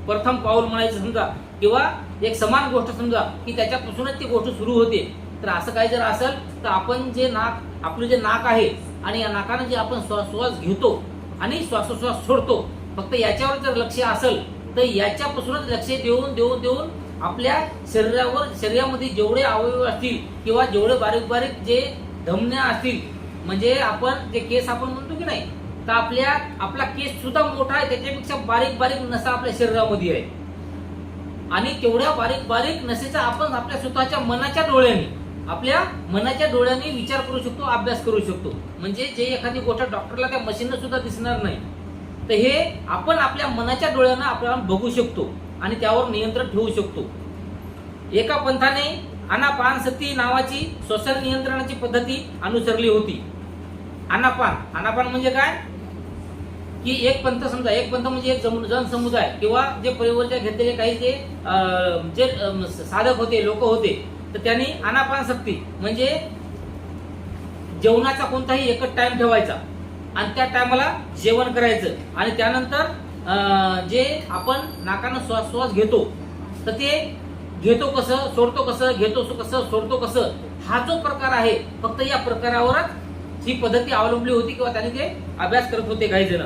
प्रथम पाऊल म्हणायचं समजा, किंवा एक समान गोष्ट समजा की त्याच्यापासूनच ती गोष्ट सुरू होते. तर असं काही जर असेल तर आपण जे आपलं जे नाक आहे आणि या नाकाने जे आपण श्वास घेतो आणि श्वासोश्वास सोडतो, फक्त याच्यावर जर लक्ष असेल तर याच्यापासूनच लक्ष देऊन आपल्या शरीरामध्ये जेवढे अवयव असतील किंवा जेवढे बारीक बारीक जे धमन्या असतील, म्हणजे आपण जे केस आपण म्हणतो की नाही, तर आपला केस सुद्धा मोठा आहे, त्याच्यापेक्षा बारीक बारीक नसा आपल्या शरीरामध्ये आहे. आणि तेवढ्या बारीक बारीक नसेचा आपण आपल्या स्वतःच्या आपल्या मनाच्या डोळ्यांनी विचार करू शकतो, अभ्यास करू शकतो. म्हणजे जे एखादी गोष्ट डॉक्टरला त्या मशीनला सुद्धा दिसणार नाही, तर हे आपण आपल्या मनाच्या डोळ्यानं आपल्याला बघू शकतो आणि त्यावर नियंत्रण ठेवू शकतो. एका पंथाने आनापानसती नावाची श्वसन नियंत्रणाची पद्धती अनुसरली होती. आनापान म्हणजे काय की एक पंथ म्हणजे एक जनसमुदाय किंवा जे परिवर्तन घेतलेले काही जे साधक होते, लोक होते, तर त्यांनी आनापानसक्ती म्हणजे जेवणाचा कोणताही एकच टाइम ठेवायचा आणि त्या टायमाला जेवण करायचं आणि त्यानंतर जे आपण नाकानं श्वास घेतो, तर ते घेतो कसं, सोडतो कसं, घेतो कसं, सोडतो कसं, हा जो प्रकार आहे फक्त या प्रकारावरच ही पद्धती अवलंबली होती किंवा त्यांनी ते अभ्यास करत होते काही जण.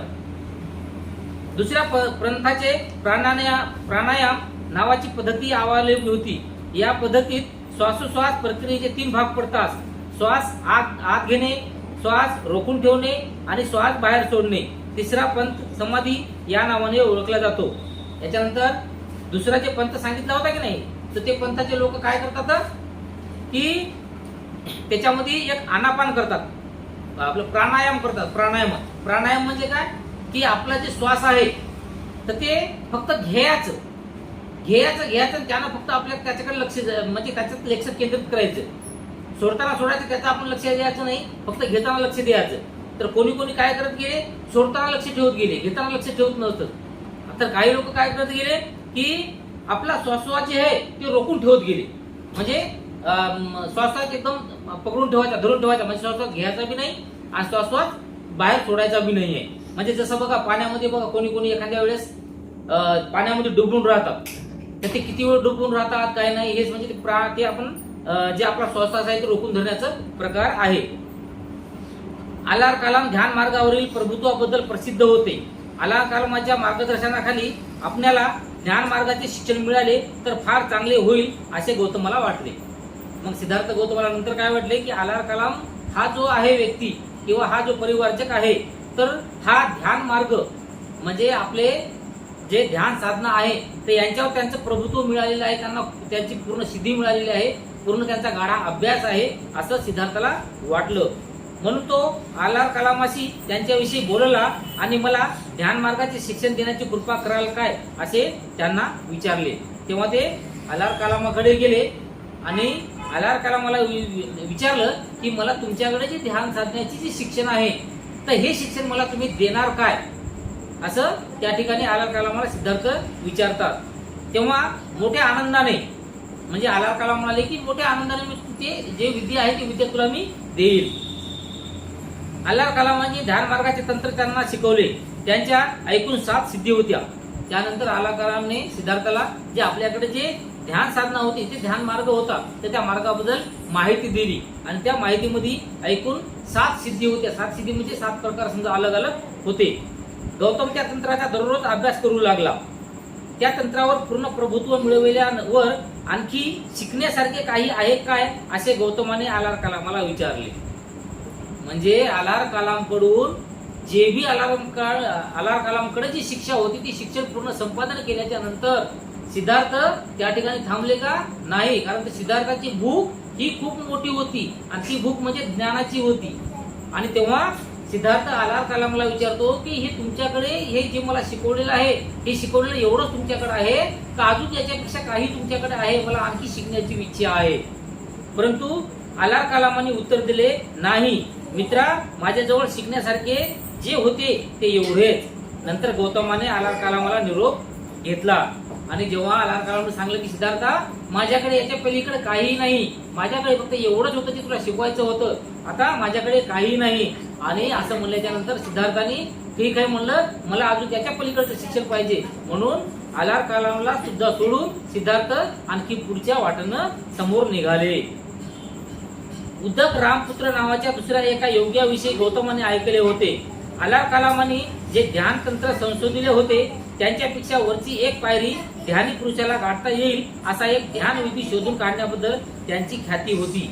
दुसऱ्या पंथाचे प्राणायाम नावाची पद्धती अवलंबली होती. या पद्धतीत श्वासोश्वास प्रक्रियेचे 3 भाग पडतात. श्वास आत घेणे, श्वास रोखून ठेवणे आणि श्वास बाहेर सोडणे. तिसरा पंथ समाधी या नावाने ओळखला जातो. याच्यानंतर दुसरा जे पंथ सांगितला होता की नाही, तर ते पंथाचे लोक काय करतात की त्याच्यामध्ये एक आनापान करतात, आपलं प्राणायाम करतात. प्राणायाम म्हणजे काय की आपला जे श्वास आहे तर ते फक्त घ्यायचं त्यानं फक्त आपल्या त्याच्याकडे लक्ष, म्हणजे त्याच्यात लक्ष केंद्रित करायचं. सोडताना सोडायचं त्याचं आपण लक्ष द्यायचं नाही, फक्त घेताना लक्ष द्यायचं. तर कोणी काय करत गेले, सोडताना लक्ष ठेवत गेले, घेताना लक्ष ठेवत नव्हतं. तर काही लोक काय करत गेले की आपला श्वासोच्छ्वास जे आहे ते रोखून ठेवत गेले. म्हणजे श्वासोच्छ्वास एकदम पकडून ठेवायचा, धरून ठेवायचा, म्हणजे श्वासोच्छ्वास घ्यायचा बी नाही आणि श्वासोच्छ्वास बाहेर सोडायचा बी नाहीये. म्हणजे जसं बघा पाण्यामध्ये बघा कोणी एखाद्या वेळेस पाण्यामध्ये डुबून राहतात, तर ते किती वेळ डुबून राहतात काय नाही हेच म्हणजे ते आपण जे आपला श्वासोच्छ्वास आहे ते रोखून धरण्याचा प्रकार आहे. आलार कलाम ध्यान मार्गावरील प्रभुत्वाबद्दल प्रसिद्ध होते. आलार कलामाच्या मार्गदर्शनाखाली आपल्याला ज्ञान मार्गाचे शिक्षण मिळाले तर फार चांगले होईल असे गौतमाला वाटले. मग सिद्धार्थ गौतमाला नंतर काय वाटले की आलार कलाम हा जो आहे व्यक्ती किंवा हा जो परिवारचक आहे, तर हा ध्यान मार्ग म्हणजे आपले जे ध्यान साधना आहे ते यांच्यावर त्यांचं प्रभुत्व मिळालेलं आहे, त्यांना त्यांची पूर्ण सिद्धी मिळालेली आहे, पूर्ण त्यांचा गाढा अभ्यास आहे असं सिद्धार्थाला वाटलं. म्हणून तो आलार कलामाशी त्यांच्याविषयी बोलला आणि मला ध्यान मार्गाचे शिक्षण देण्याची कृपा कराल काय असे त्यांना विचारले. तेव्हा ते आलार कलामाकडे गेले आणि आलार कलामाला विचारलं की मला तुमच्याकडे जे ध्यान साधण्याचे जे शिक्षण आहे तर हे शिक्षण मला तुम्ही देणार काय असं त्या ठिकाणी आलार कलामाला सिद्धार्थ विचारतात. तेव्हा मोठ्या आनंदाने म्हणजे आलार कलाम म्हणाले की मोठ्या आनंदाने मी तुझे जे विद्या आहे ती विद्या तुला मी देईल. आलार कलामांनी ध्यान मार्गाचे तंत्र त्यांना शिकवले. त्यांच्या ऐकून 7 सिद्धी होत्या. त्यानंतर आलार कलामने सिद्धार्थाला जे आपल्याकडे जे ध्यान साधना होती ते ध्यान मार्ग होता तर त्या मार्गाबद्दल माहिती दिली आणि त्या माहितीमध्ये ऐकून 7 सिद्धी होत्या. 7 सिद्धी म्हणजे 7 प्रकार समजा अलग अलग होते. गौतम त्या तंत्राचा दररोज अभ्यास करू लागला. त्या तंत्रावर पूर्ण प्रभुत्व मिळवल्यावर आणखी शिकण्यासारखे काही आहे काय असे गौतमाने आलार कलामाला विचारले. म्हणजे आलार कलामकडून जे बी आलार कलामकडे जी शिक्षा होती ती शिक्षण पूर्ण संपादन केल्याच्या नंतर सिद्धार्थ त्या ठिकाणी थांबले का नाही, कारण सिद्धार्थाची भूक ही खूप मोठी होती आणि ती भूक म्हणजे ज्ञानाची होती. आणि तेव्हा सिद्धार्थ आलार कलामला विचारतो की हे तुमच्याकडे हे जे मला शिकवलेलं आहे हे शिकवलेलं एवढं तुमच्याकडे आहे का अजून याच्यापेक्षा काही तुमच्याकडे आहे, मला आणखी शिकण्याची इच्छा आहे. परंतु आलार कलामांनी उत्तर दिले नाही मित्रा, माझ्याजवळ शिकण्यासारखे जे होते ते एवढेच. नंतर गौतमाने आलार कलामाला निरोप घेतला आणि जेव्हा आलार कलामने सांगितलं की सिद्धार्था माझ्याकडे याच्या पलीकडे काही नाही, माझ्याकडे फक्त एवढंच होतं की तुला शिकवायचं होतं, आता माझ्याकडे काही नाही. आणि असं म्हणल्याच्या नंतर सिद्धार्थाने ठीक आहे म्हणलं, मला अजून त्याच्या पलीकडचं शिक्षण पाहिजे. म्हणून आलार कलामला सुद्धा सोडून सिद्धार्थ आणखी पुढच्या वाटेनं समोर निघाले. उदक रामपुत्र नावाच्या दुसऱ्या एका योग्याविषयी गौतमाने ऐकले होते. आलार कलामांनी जे ध्यान तंत्र संशोधले होते त्यांच्यापेक्षा वरची एक पायरी ध्यानी पुरुषाला गाठता येईल असा एक ध्यान विधी शोधून काढण्याबद्दल त्यांची ख्याती होती.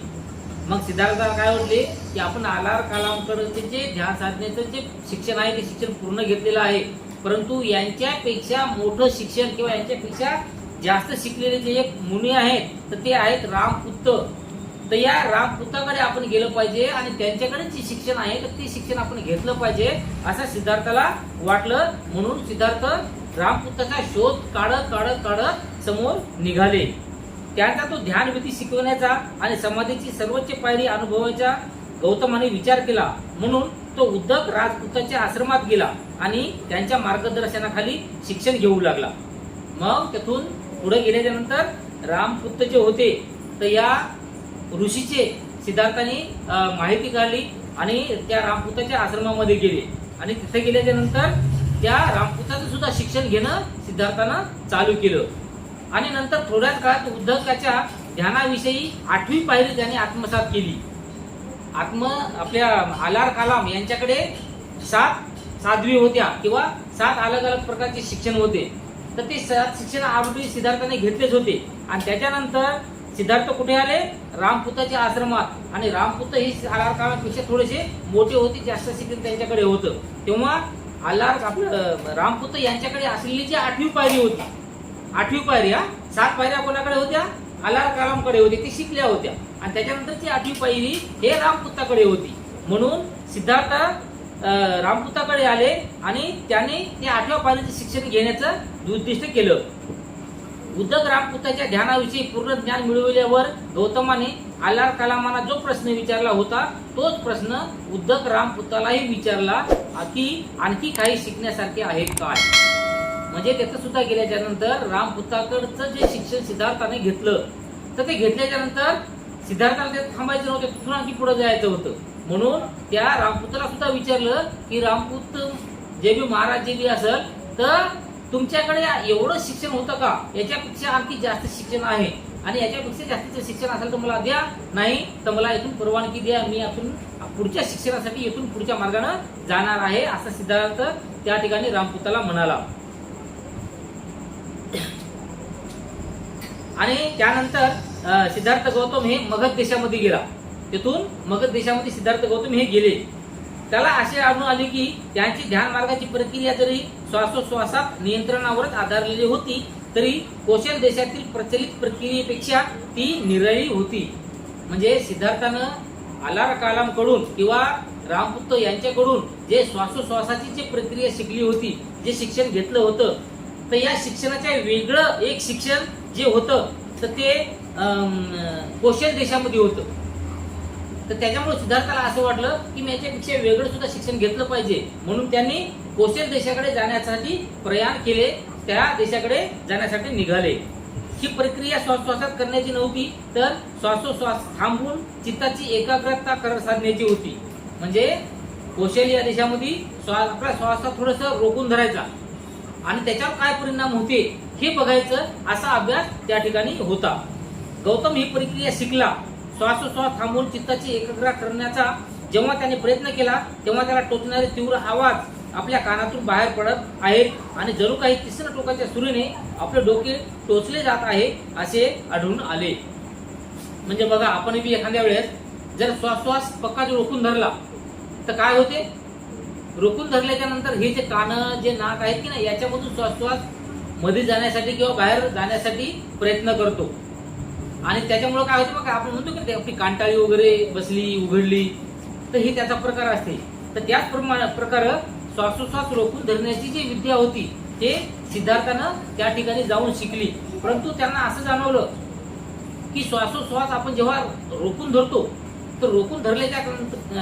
मग सिद्धार्थाला काय वाटले की आपण आलार कलामकडे जे ध्यान साधनेचं जे शिक्षण आहे ते शिक्षण पूर्ण घेतलेलं आहे, परंतु यांच्यापेक्षा मोठं शिक्षण किंवा यांच्यापेक्षा जास्त शिकलेले जे एक मुनी आहेत तर ते आहेत रामपुत्त. तर या रामपुत्राकडे आपण गेलं पाहिजे आणि त्यांच्याकडे जे शिक्षण आहे तर ते शिक्षण आपण घेतलं पाहिजे असं सिद्धार्थाला वाटलं. म्हणून सिद्धार्थ रामपुत्राचा शोध काढत समोर निघाले. त्यांचा तो ध्यान विधी शिकवण्याचा आणि समाधीची सर्वोच्च पायरी अनुभवायचा गौतमाने विचार केला. म्हणून तो उद्धक राजपुत्राच्या आश्रमात गेला आणि त्यांच्या मार्गदर्शनाखाली शिक्षण घेऊ लागला. मग त्यातून पुढे गेल्याच्या नंतर रामपुत्र जे होते तर या ऋषीचे सिद्धार्थाने माहिती काढली आणि त्या रामपुत्राच्या आश्रमामध्ये गेले आणि तिथे गेल्याच्या नंतर त्या रामपुत्राचं सुद्धा शिक्षण घेणं सिद्धार्थानं चालू केलं. आणि नंतर थोड्याच काळात उद्धकाच्या ध्यानाविषयी 8वी पायरी त्याने आत्मसात केली. आपल्या आलार कलाम यांच्याकडे 7 साध्वी होत्या किंवा 7 अलग अलग प्रकारचे शिक्षण होते. तर ते 7 शिक्षण ऑलरेडी सिद्धार्थाने घेतलेच होते. आणि त्याच्यानंतर सिद्धार्थ कुठे आले? रामपुत्राच्या आश्रमात. आणि रामपुत्र ही आलार कलामपेक्षा थोडेसे मोठे होते, जास्त शिक्षण त्यांच्याकडे होतं. तेव्हा रामपुत्र यांच्याकडे असलेली जी 8वी पायरी होती, 8वी पायरी 7 पायऱ्या कोणाकडे होत्या? आलार कलामकडे होती, ती शिकल्या होत्या. आणि त्याच्यानंतरची 8वी पायरी हे रामपुत्राकडे होती. म्हणून सिद्धार्थ रामपुत्राकडे आले आणि त्याने त्या 8व्या पायरीचं शिक्षण घेण्याचं उद्दिष्ट केलं. उद्धक रामपुत्राच्या ध्यानाविषयी पूर्ण ज्ञान मिळवल्यावर गौतमाने आलार कलामांना जो प्रश्न विचारला होता तोच प्रश्न उद्धक रामपुत्रालाही विचारला की आणखी काही शिकण्यासारखे आहे काय. म्हणजे तिथं सुद्धा गेल्याच्या नंतर रामपुत्राकडचं जे शिक्षण सिद्धार्थाने घेतलं, तर ते घेतल्याच्या नंतर सिद्धार्थाला ते थांबायचं नव्हतं, तिथून आणखी पुढे जायचं होतं. म्हणून त्या रामपुत्राला सुद्धा विचारलं की रामपुत्र जे बी महाराज जे बी असेल, तर तुमच्याकडे एवढं शिक्षण होतं का? याच्यापेक्षा आणखी जास्त शिक्षण आहे आणि याच्यापेक्षा जास्तीचं शिक्षण असेल तर मला द्या, नाही तर मला इथून परवानगी द्या, मी यातून पुढच्या शिक्षणासाठी इथून पुढच्या मार्गाने जाणार आहे, असं सिद्धार्थ त्या ठिकाणी रामपुत्राला म्हणाला. आणि त्यानंतर सिद्धार्थ गौतम हे मगध देशामध्ये गेला. तिथून मगध देशामध्ये सिद्धार्थ गौतम हे गेले. त्याला असे आढळून आले की त्यांची ध्यान मार्गाची प्रक्रिया जरी श्वासोश्वासात नियंत्रणावरच आधारलेली होती, तरी कौशल देशातील प्रचलित प्रक्रियेपेक्षा ती निराळी होती. म्हणजे सिद्धार्थानं आलार कालामकडून किंवा रामपुत्र यांच्याकडून जे श्वासोश्वासाची जी प्रक्रिया शिकली होती, जे शिक्षण घेतलं होतं, तर या शिक्षणाच्या वेगळं एक शिक्षण जे होतं तर ते कौशल देशामध्ये होतं. तर त्याच्यामुळे सिद्धार्थाला असं वाटलं की मी याच्यापेक्षा वेगळं सुद्धा शिक्षण घेतलं पाहिजे, म्हणून त्यांनी कौशल देशाकडे जाण्यासाठी प्रयाण केले, त्या देशाकडे जाण्यासाठी निघाले. ही प्रक्रिया श्वासोश्वासात करण्याची नव्हती, तर श्वासोश्वास थांबवून चित्ताची एकाग्रता साधण्याची होती. म्हणजे कौशल या देशामध्ये आपला श्वास थोडंसं रोखून धरायचा आणि त्याच्यावर काय परिणाम होते हे बघायचं, असा अभ्यास त्या ठिकाणी होता. गौतम ही प्रक्रिया शिकला. श्वासोश्वास थांबवून चित्ताची एकाग्रता करण्याचा जेव्हा त्याने प्रयत्न केला, तेव्हा त्याला टोचणारे तीव्र आवाज आपल्या कानातून बाहेर पडत आहेत आणि जणू काही तिसऱ्या टोकाच्या सुरीने आपले डोके टोचले जात आहे असे आढळून आले. म्हणजे बघा, आपण बी एखाद्या वेळेस जर श्वास पक्का जो रोखून धरला तर काय होते, रोखून धरल्याच्या नंतर हे जे कान जे नाक आहेत की नाही, याच्यामधून श्वास मध्ये जाण्यासाठी किंवा बाहेर जाण्यासाठी प्रयत्न करतो आणि त्याच्यामुळे काय होतं, मग आपण म्हणतो की आपली कांटाळी वगैरे बसली उघडली, तर ही त्याचा प्रकार असते. तर त्याच प्रकार श्वासोश्वास रोखून धरण्याची जी विद्या होती ते सिद्धार्थानं त्या ठिकाणी जाऊन शिकली. परंतु त्यांना असं जाणवलं की श्वासोश्वास आपण जेव्हा रोखून धरतो, तर रोखून धरल्याच्या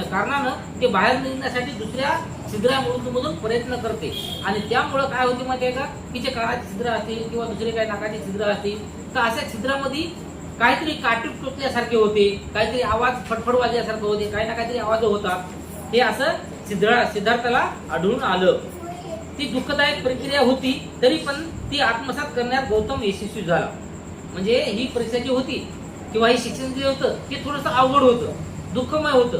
कारणानं ते बाहेर निघण्यासाठी दुसऱ्या छिद्रामधून प्रयत्न करते आणि त्यामुळं काय होते माहिती आहे का, की जे कानाची छिद्र असतील किंवा दुसरे काही नाकाची छिद्र असतील, तर अशा छिद्रामध्ये काहीतरी काटून टोचल्यासारखे होते, काहीतरी आवाज फटफट वाजल्यासारखं होते, काही ना काहीतरी आवाज होतात. हे असं सिद्धार्थाला आढळून आलं. ती दुःखदायक प्रक्रिया होती, तरी पण ती आत्मसात करण्यात गौतम यशस्वी झाला. म्हणजे ही परीक्षा जी होती किंवा हे शिक्षण जे होतं ते थोडंसं अवघड होतं, दुःखमय होतं,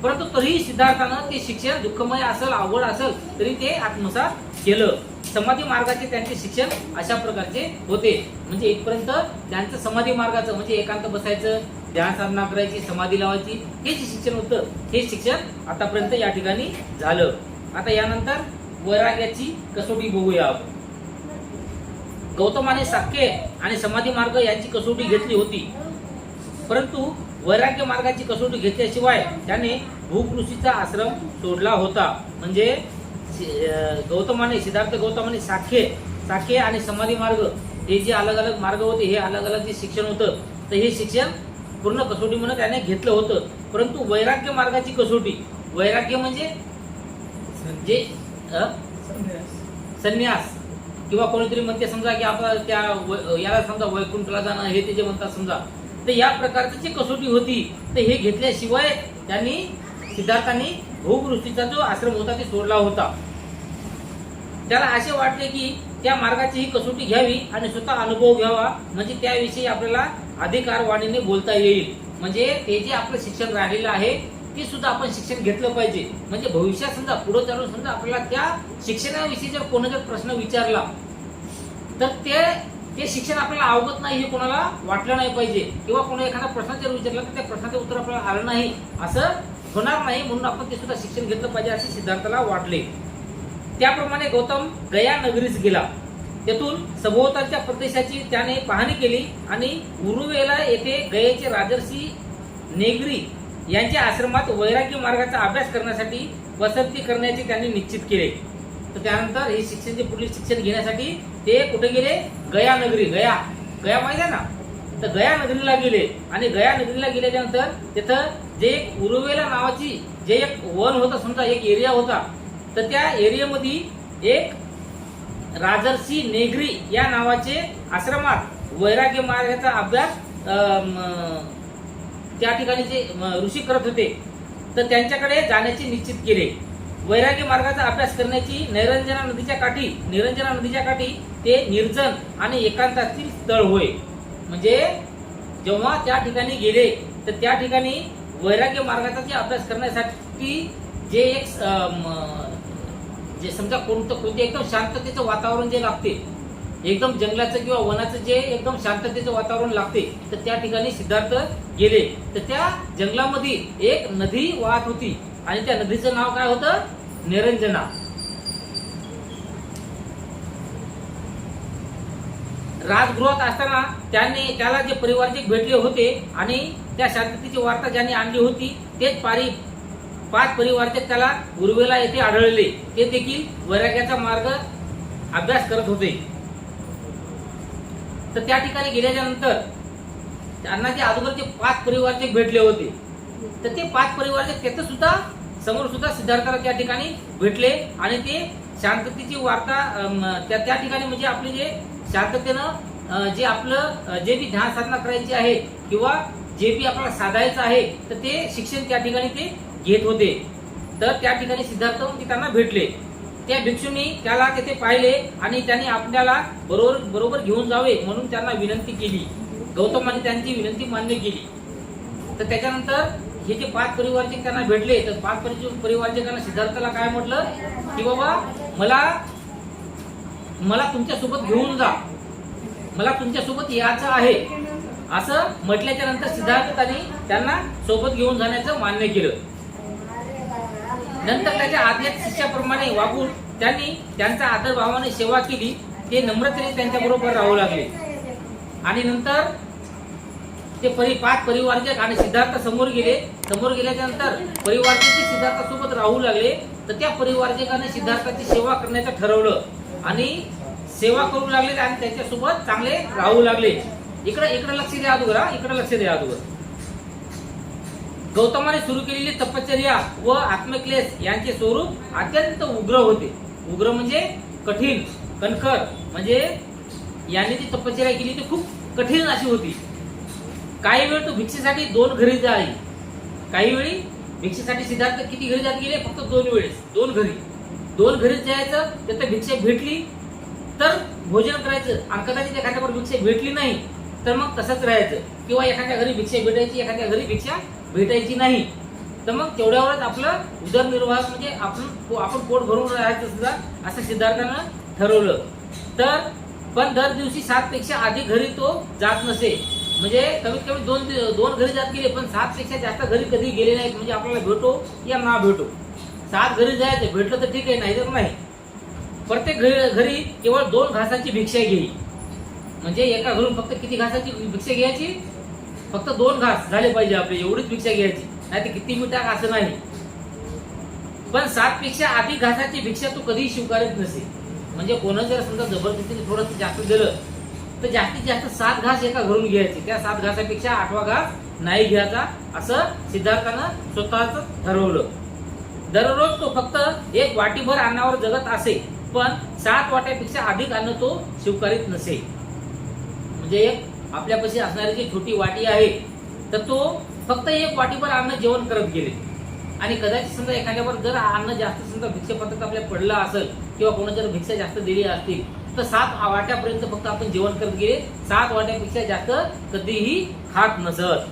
परंतु तरीही सिद्धार्थानं ते शिक्षण दुःखमय असेल, अवघड असेल, तरी ते आत्मसात केलं. समाधी मार्गाचे त्यांचे शिक्षण अशा प्रकारचे होते. म्हणजे इथपर्यंत त्यांचं समाधी मार्गाचं म्हणजे एकांत बसायचं, ध्यान साधना करायची, समाधी लावायची, हे जे शिक्षण होतं हे शिक्षण आतापर्यंत या ठिकाणी झालं. आता यानंतर वैराग्याची कसोटी बघूया आपण. गौतमाने साख्य आणि समाधी मार्ग यांची कसोटी घेतली होती, परंतु वैराग्य मार्गाची कसोटी घेतल्याशिवाय त्याने भूप ऋषीचा आश्रम सोडला होता. म्हणजे सिद्धार्थ गौतमाने साख्य आणि समाधी मार्ग हे जे अलग अलग मार्ग होते, हे अलग अलग जे शिक्षण होतं, तर हे शिक्षण पूर्ण कसोटी म्हणून त्याने घेतलं होतं. परंतु वैराग्य मार्गाची कसोटी, वैराग्य म्हणजे जे संन्यास किंवा कोणीतरी म्हणते समजा की आपला त्या याला समजा वैकुंठला जाणं, हे ते जे म्हणतात समजा, तर या प्रकारची जी कसोटी होती तर हे घेतल्याशिवाय सिद्धार्थांनी भूप ऋषीचा जो आश्रम होता ते सोडला होता. त्याला असे वाटले की त्या मार्गाची ही कसोटी घ्यावी आणि स्वतः अनुभव घ्यावा, म्हणजे त्याविषयी आपल्याला अधिकारवाणीने बोलता येईल. म्हणजे ते जे आपलं शिक्षण राहिलेलं आहे ते सुद्धा आपण शिक्षण घेतलं पाहिजे. म्हणजे भविष्यात समजा पुढे चालून समजा आपल्याला त्या शिक्षणाविषयी जर कोणा जर प्रश्न विचारला तर ते शिक्षण आपल्याला अवगत नाही हे कोणाला वाटलं नाही पाहिजे, किंवा कोणा एखादा प्रश्न जर विचारला तर त्या प्रश्नाचं उत्तर आपल्याला आलं नाही असं होणार नाही, म्हणून आपण ते सुद्धा शिक्षण घेतलं पाहिजे असे सिद्धार्थाला वाटले. त्याप्रमाणे गौतम गया नगरीस गेला. तेथून सभोवतालच्या प्रदेशाची त्याने पाहणी केली आणि उरुवेला येथे गयेचे राजर्षी नेगरी यांच्या आश्रमात वैराग्य मार्गाचा अभ्यास करण्यासाठी वसंती करण्याचे त्यांनी निश्चित केले. तर त्यानंतर हे शिक्षण जे पुढील शिक्षण घेण्यासाठी ते कुठे गेले, गया नगरी. गया माहिती आहे ना, तर गया नगरीला गेले आणि गया नगरीला गेल्याच्या नंतर तिथं जे एक उरुवेला नावाची जे एक वन होता, समजा एक एरिया होता, तर त्या एरियामध्ये एक राजर्षी नेगरी या नावाचे आश्रमात वैराग्य मार्गाचा अभ्यास त्या ठिकाणी जे ऋषी करत होते, तर त्यांच्याकडे जाण्याचे निश्चित केले. वैराग्य मार्गाचा अभ्यास करण्याची निरंजना नदीच्या काठी ते निर्जन आणि एकांतातील स्थळ होय. म्हणजे जेव्हा त्या ठिकाणी गेले तर त्या ठिकाणी वैराग्य मार्गाचा जे अभ्यास करण्यासाठी जे एक जे समजा कोणते एकदम शांततेचं वातावरण जे लागते, एकदम जंगलाचं किंवा वनाचं जे एकदम शांततेचं वातावरण लागते, तर त्या ठिकाणी सिद्धार्थ गेले. तर त्या जंगलामध्ये एक नदी वाहत होती आणि त्या नदीचं नाव काय होतं? निरंजना. राजगृहात असताना त्याला जे परिवारजक भेटले होते आणि त्या शांततेची वार्ता ज्यांनी आणली होती तेच 5 परिवारजक त्याला उर्वेला येथे आढळले. ते देखील वैराग्याचा मार्ग अभ्यास करत होते. तर त्या ठिकाणी गेल्याच्या नंतर त्यांना जे अगोदरचे 5 परिवारजक भेटले होते, तर ते 5 परिवारजक तिथे सुद्धा समोर सुद्धा सिद्धार्थाला त्या ठिकाणी भेटले आणि ते शांततेची वार्ता त्या ठिकाणी म्हणजे आपले जे शांततेनं जे आपलं जे बी ध्यान साधना करायची आहे किंवा जे बी आपल्याला साधायचं आहे, तर ते शिक्षण त्या ठिकाणी ते घेत होते. तर त्या ठिकाणी सिद्धार्थ त्यांना भेटले. त्या भिक्षूंनी त्याला तिथे पाहिले आणि त्यांनी आपल्याला बरोबर घेऊन जावे म्हणून त्यांना विनंती केली. गौतमाने त्यांची विनंती मान्य केली. तर त्याच्यानंतर हे जे 5 परिवारजक त्यांना भेटले, तर 5 परिवारजकांना सिद्धार्थाला काय म्हटलं की बाबा मला तुमच्यासोबत घेऊन जा, मला तुमच्यासोबत यायचं आहे असं म्हटल्याच्या नंतर सिद्धार्थाने त्यांना सोबत घेऊन जाण्याचं मान्य केलं. नंतर त्याच्या आज्ञा शिष्याप्रमाणे वागून त्यांनी त्यांचा आदरभावाने सेवा केली. ते नम्रतेने त्यांच्याबरोबर राहू लागले आणि नंतर ते 5 परिवारजक आणि सिद्धार्थ समोर गेल्याच्या नंतर परिवारजक सिद्धार्थासोबत राहू लागले. तर त्या परिवारजकाने सिद्धार्थाची सेवा करण्याचं ठरवलं आणि सेवा करू लागले आणि त्याच्यासोबत चांगले राहू लागले. इकडे लक्ष द्या अगोदर. गौतमाने सुरू केलेली तपश्चर्या व आत्मक्लेश यांचे स्वरूप अत्यंत उग्र होते. उग्र म्हणजे कठीण, कणखर. म्हणजे यांनी जी तपश्चर्या केली ती खूप कठीण अशी होती. काही वेळ तो भिक्षेसाठी 2 घरी जाई. काही वेळी भिक्षेसाठी सिद्धार्थ किती घरी जात गेले? फक्त 2 वेळेस. 2 घरीच जायचं. तिथे भिक्षा भेटली तर भोजन करायचं आणि कदाचित एखाद्यावर भिक्षा भेटली नाही तर मग तसंच राहायचं, किंवा एखाद्या घरी भिक्षा भेटायची, एखाद्या घरी भिक्षा भेटायची नाही, तर मग तेवढ्यावरच आपलं उदरनिर्वाह म्हणजे आपण पोट भरून राहायचं सुद्धा असं सिद्धार्थानं ठरवलं. पण दर दिवशी 7 पेक्षा अधिक घरी तो जात नसे. म्हणजे कमीत कमी 2 घरी जात गेले, पण 7 पेक्षा जास्त घरी कधी गेले नाहीत. म्हणजे आपल्याला भेटो या ना भेटो 7 घरी जायचं, भेटलं तर ठीक आहे, नाही तर नाही. प्रत्येक घरी केवळ 2 घासाची भिक्षा घेई. म्हणजे एका घरून फक्त किती घासाची भिक्षा घ्यायची? फक्त 2 घास झाले पाहिजे आपले, एवढीच भिक्षा घ्यायची, नाही तर किती मिठाक असं नाही. पण 7 पेक्षा अधिक घासाची भिक्षा तू कधीही स्वीकारत नसे. म्हणजे कोणा जर समजा जबरदस्तीने थोडंसं जास्त दिलं तर जास्तीत जास्त 7 घास एका घरून घ्यायचे. त्या 7 घासापेक्षा 8वा घास नाही घ्यायचा असं सिद्धार्थानं स्वतःच ठरवलं. दररोज तो फक्त 1 वाटीभर अन्नावर जगत असे, पण 7 वाट्यापेक्षा अधिक अन्न तो स्वीकारित नसे. म्हणजे आपल्यापाशी असणारी जी छोटी वाटी आहे तर तो फक्त 1 वाटीभर अन्न जेवण करत गेले. आणि कदाचित समजा एखाद्यावर जर अन्न जास्त समजा भिक्षापत्रात आपल्या पडला असेल किंवा कोणा जर भिक्षा जास्त दिली असतील तर 7 वाट्यापर्यंत फक्त आपण जेवण करत गेले. 7 वाट्यापेक्षा जास्त कधीही खात नसत.